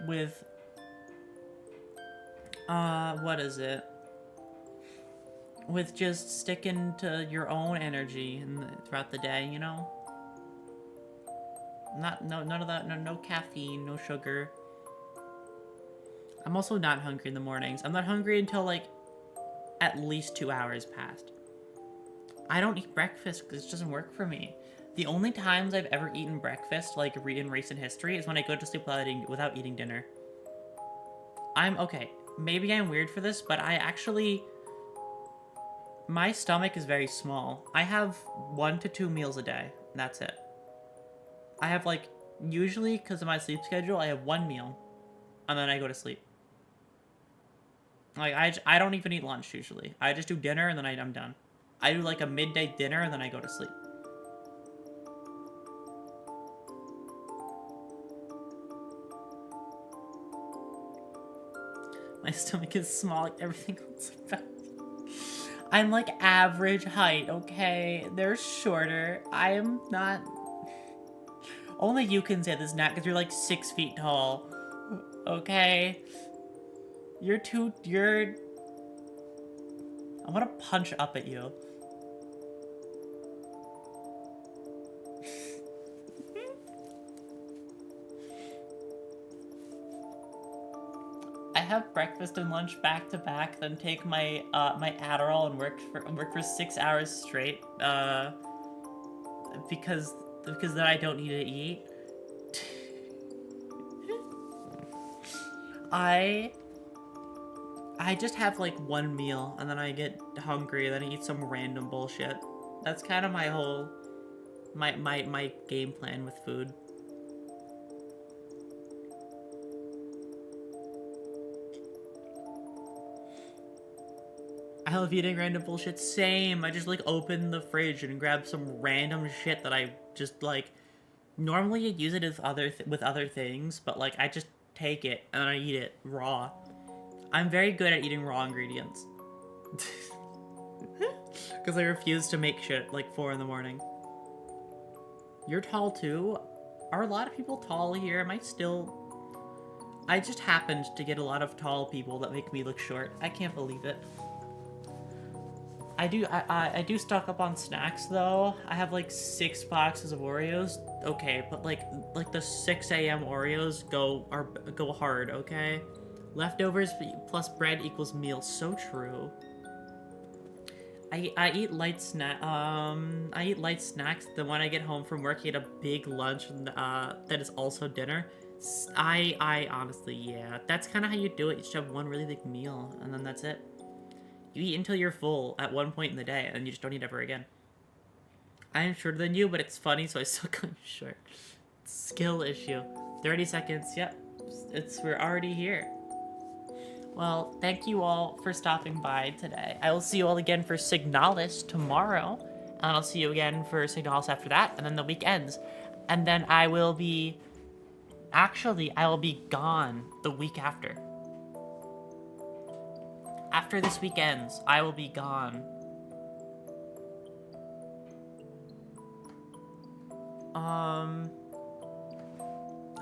With, what is it? With just sticking to your own energy throughout the day, you know? None of that, no caffeine, no sugar. I'm also not hungry in the mornings. I'm not hungry until, at least 2 hours past. I don't eat breakfast because it doesn't work for me. The only times I've ever eaten breakfast, in recent history, is when I go to sleep without eating dinner. Okay, maybe I'm weird for this, but my stomach is very small. I have 1 to 2 meals a day, and that's it. I have, usually, because of my sleep schedule, I have 1 meal, and then I go to sleep. I don't even eat lunch, usually. I just do dinner, and then I'm done. I do, a midday dinner, and then I go to sleep. My stomach is small, everything else about me. I'm, average height, okay? They're shorter. I am not... Only you can say this, Nat, because you're, 6 feet tall. Okay? You're... I want to punch up at you. I have breakfast and lunch back to back, then take my my Adderall and work for 6 hours straight. Because then I don't need to eat. I just have like one meal and then I get hungry and then I eat some random bullshit. That's kind of my whole my game plan with food. I love eating random bullshit. Same. I just like open the fridge and grab some random shit that I just like. Normally I'd use it with other things, but like I just take it and I eat it raw. I'm very good at eating raw ingredients. Because I refuse to make shit at like 4 in the morning. You're tall too? Are a lot of people tall here? Am I still... I just happened to get a lot of tall people that make me look short. I can't believe it. I do stock up on snacks though. I have like 6 boxes of Oreos. Okay, but like the 6 a.m. Oreos go hard, okay? Leftovers plus bread equals meal. So true. I eat light snacks. Then when I get home from work, I eat a big lunch that is also dinner. I honestly, yeah, that's kind of how you do it. You just have one really big meal, and then that's it. You eat until you're full at one point in the day, and then you just don't eat ever again. I am shorter than you, but it's funny, so I still call you short. Skill issue. 30 seconds. Yep, we're already here. Well, thank you all for stopping by today. I will see you all again for Signalis tomorrow, and I'll see you again for Signalis after that, and then the week ends. And then I will be... Actually, I will be gone the week after. After this week ends, I will be gone.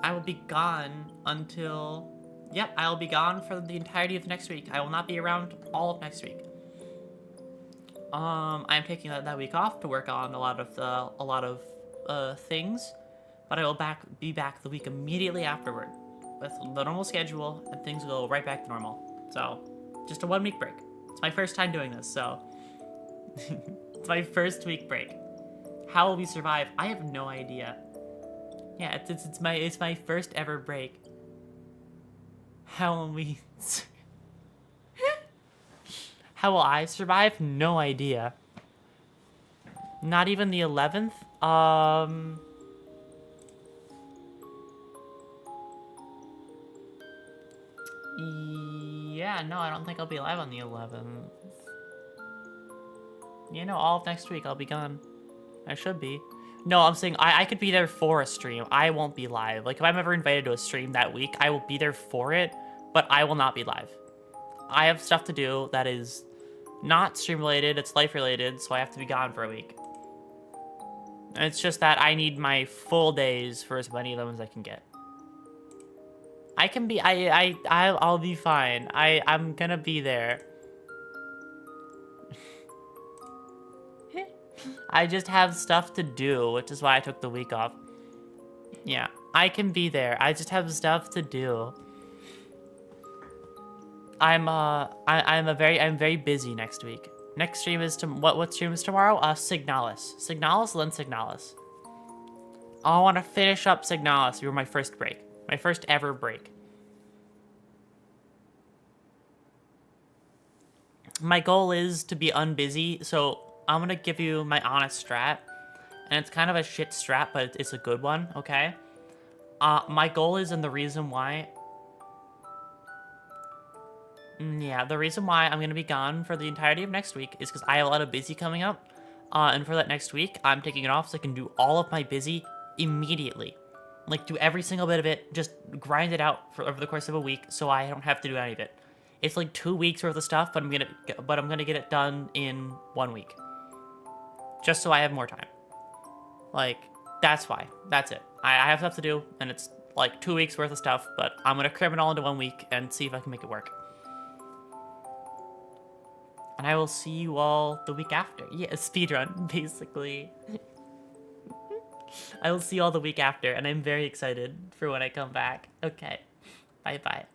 I will be gone until... Yep, I will be gone for the entirety of next week. I will not be around all of next week. I'm taking that week off to work on a lot of things, but I will be back the week immediately afterward with the normal schedule, and things will go right back to normal. So, just a 1 week break. It's my first time doing this, so it's my first week break. How will we survive? I have no idea. Yeah, it's my first ever break. How will we... How will I survive? No idea. Not even the 11th? Yeah, no, I don't think I'll be live on the 11th. You know, all of next week I'll be gone. I should be. No, I'm saying I could be there for a stream. I won't be live. Like, if I'm ever invited to a stream that week, I will be there for it, but I will not be live. I have stuff to do that is not stream related, it's life related, so I have to be gone for a week. And it's just that I need my full days for as many of them as I can get. I can be, I'll be fine. I'm gonna be there. I just have stuff to do, which is why I took the week off. Yeah, I can be there. I just have stuff to do. I'm very busy next week. Next stream is what stream is tomorrow? Signalis, then Signalis. I want to finish up Signalis. You were my first break. My first ever break. My goal is to be unbusy, so I'm gonna give you my honest strat. And it's kind of a shit strat, but it's a good one, okay? My goal is, and the reason why... Yeah, the reason why I'm gonna be gone for the entirety of next week is because I have a lot of busy coming up. And for that next week, I'm taking it off so I can do all of my busy immediately. Like, do every single bit of it, just grind it out over the course of a week so I don't have to do any of it. It's like 2 weeks worth of stuff, but I'm gonna get it done in 1 week. Just so I have more time. Like, that's why. That's it. I have stuff to do, and it's like 2 weeks worth of stuff, but I'm gonna cram it all into 1 week and see if I can make it work. And I will see you all the week after. Yeah, speedrun, basically. I will see you all the week after, and I'm very excited for when I come back. Okay, bye-bye.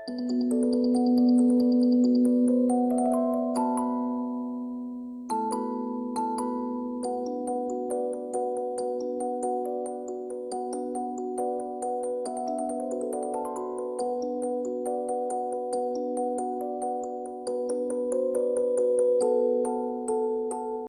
Thank you.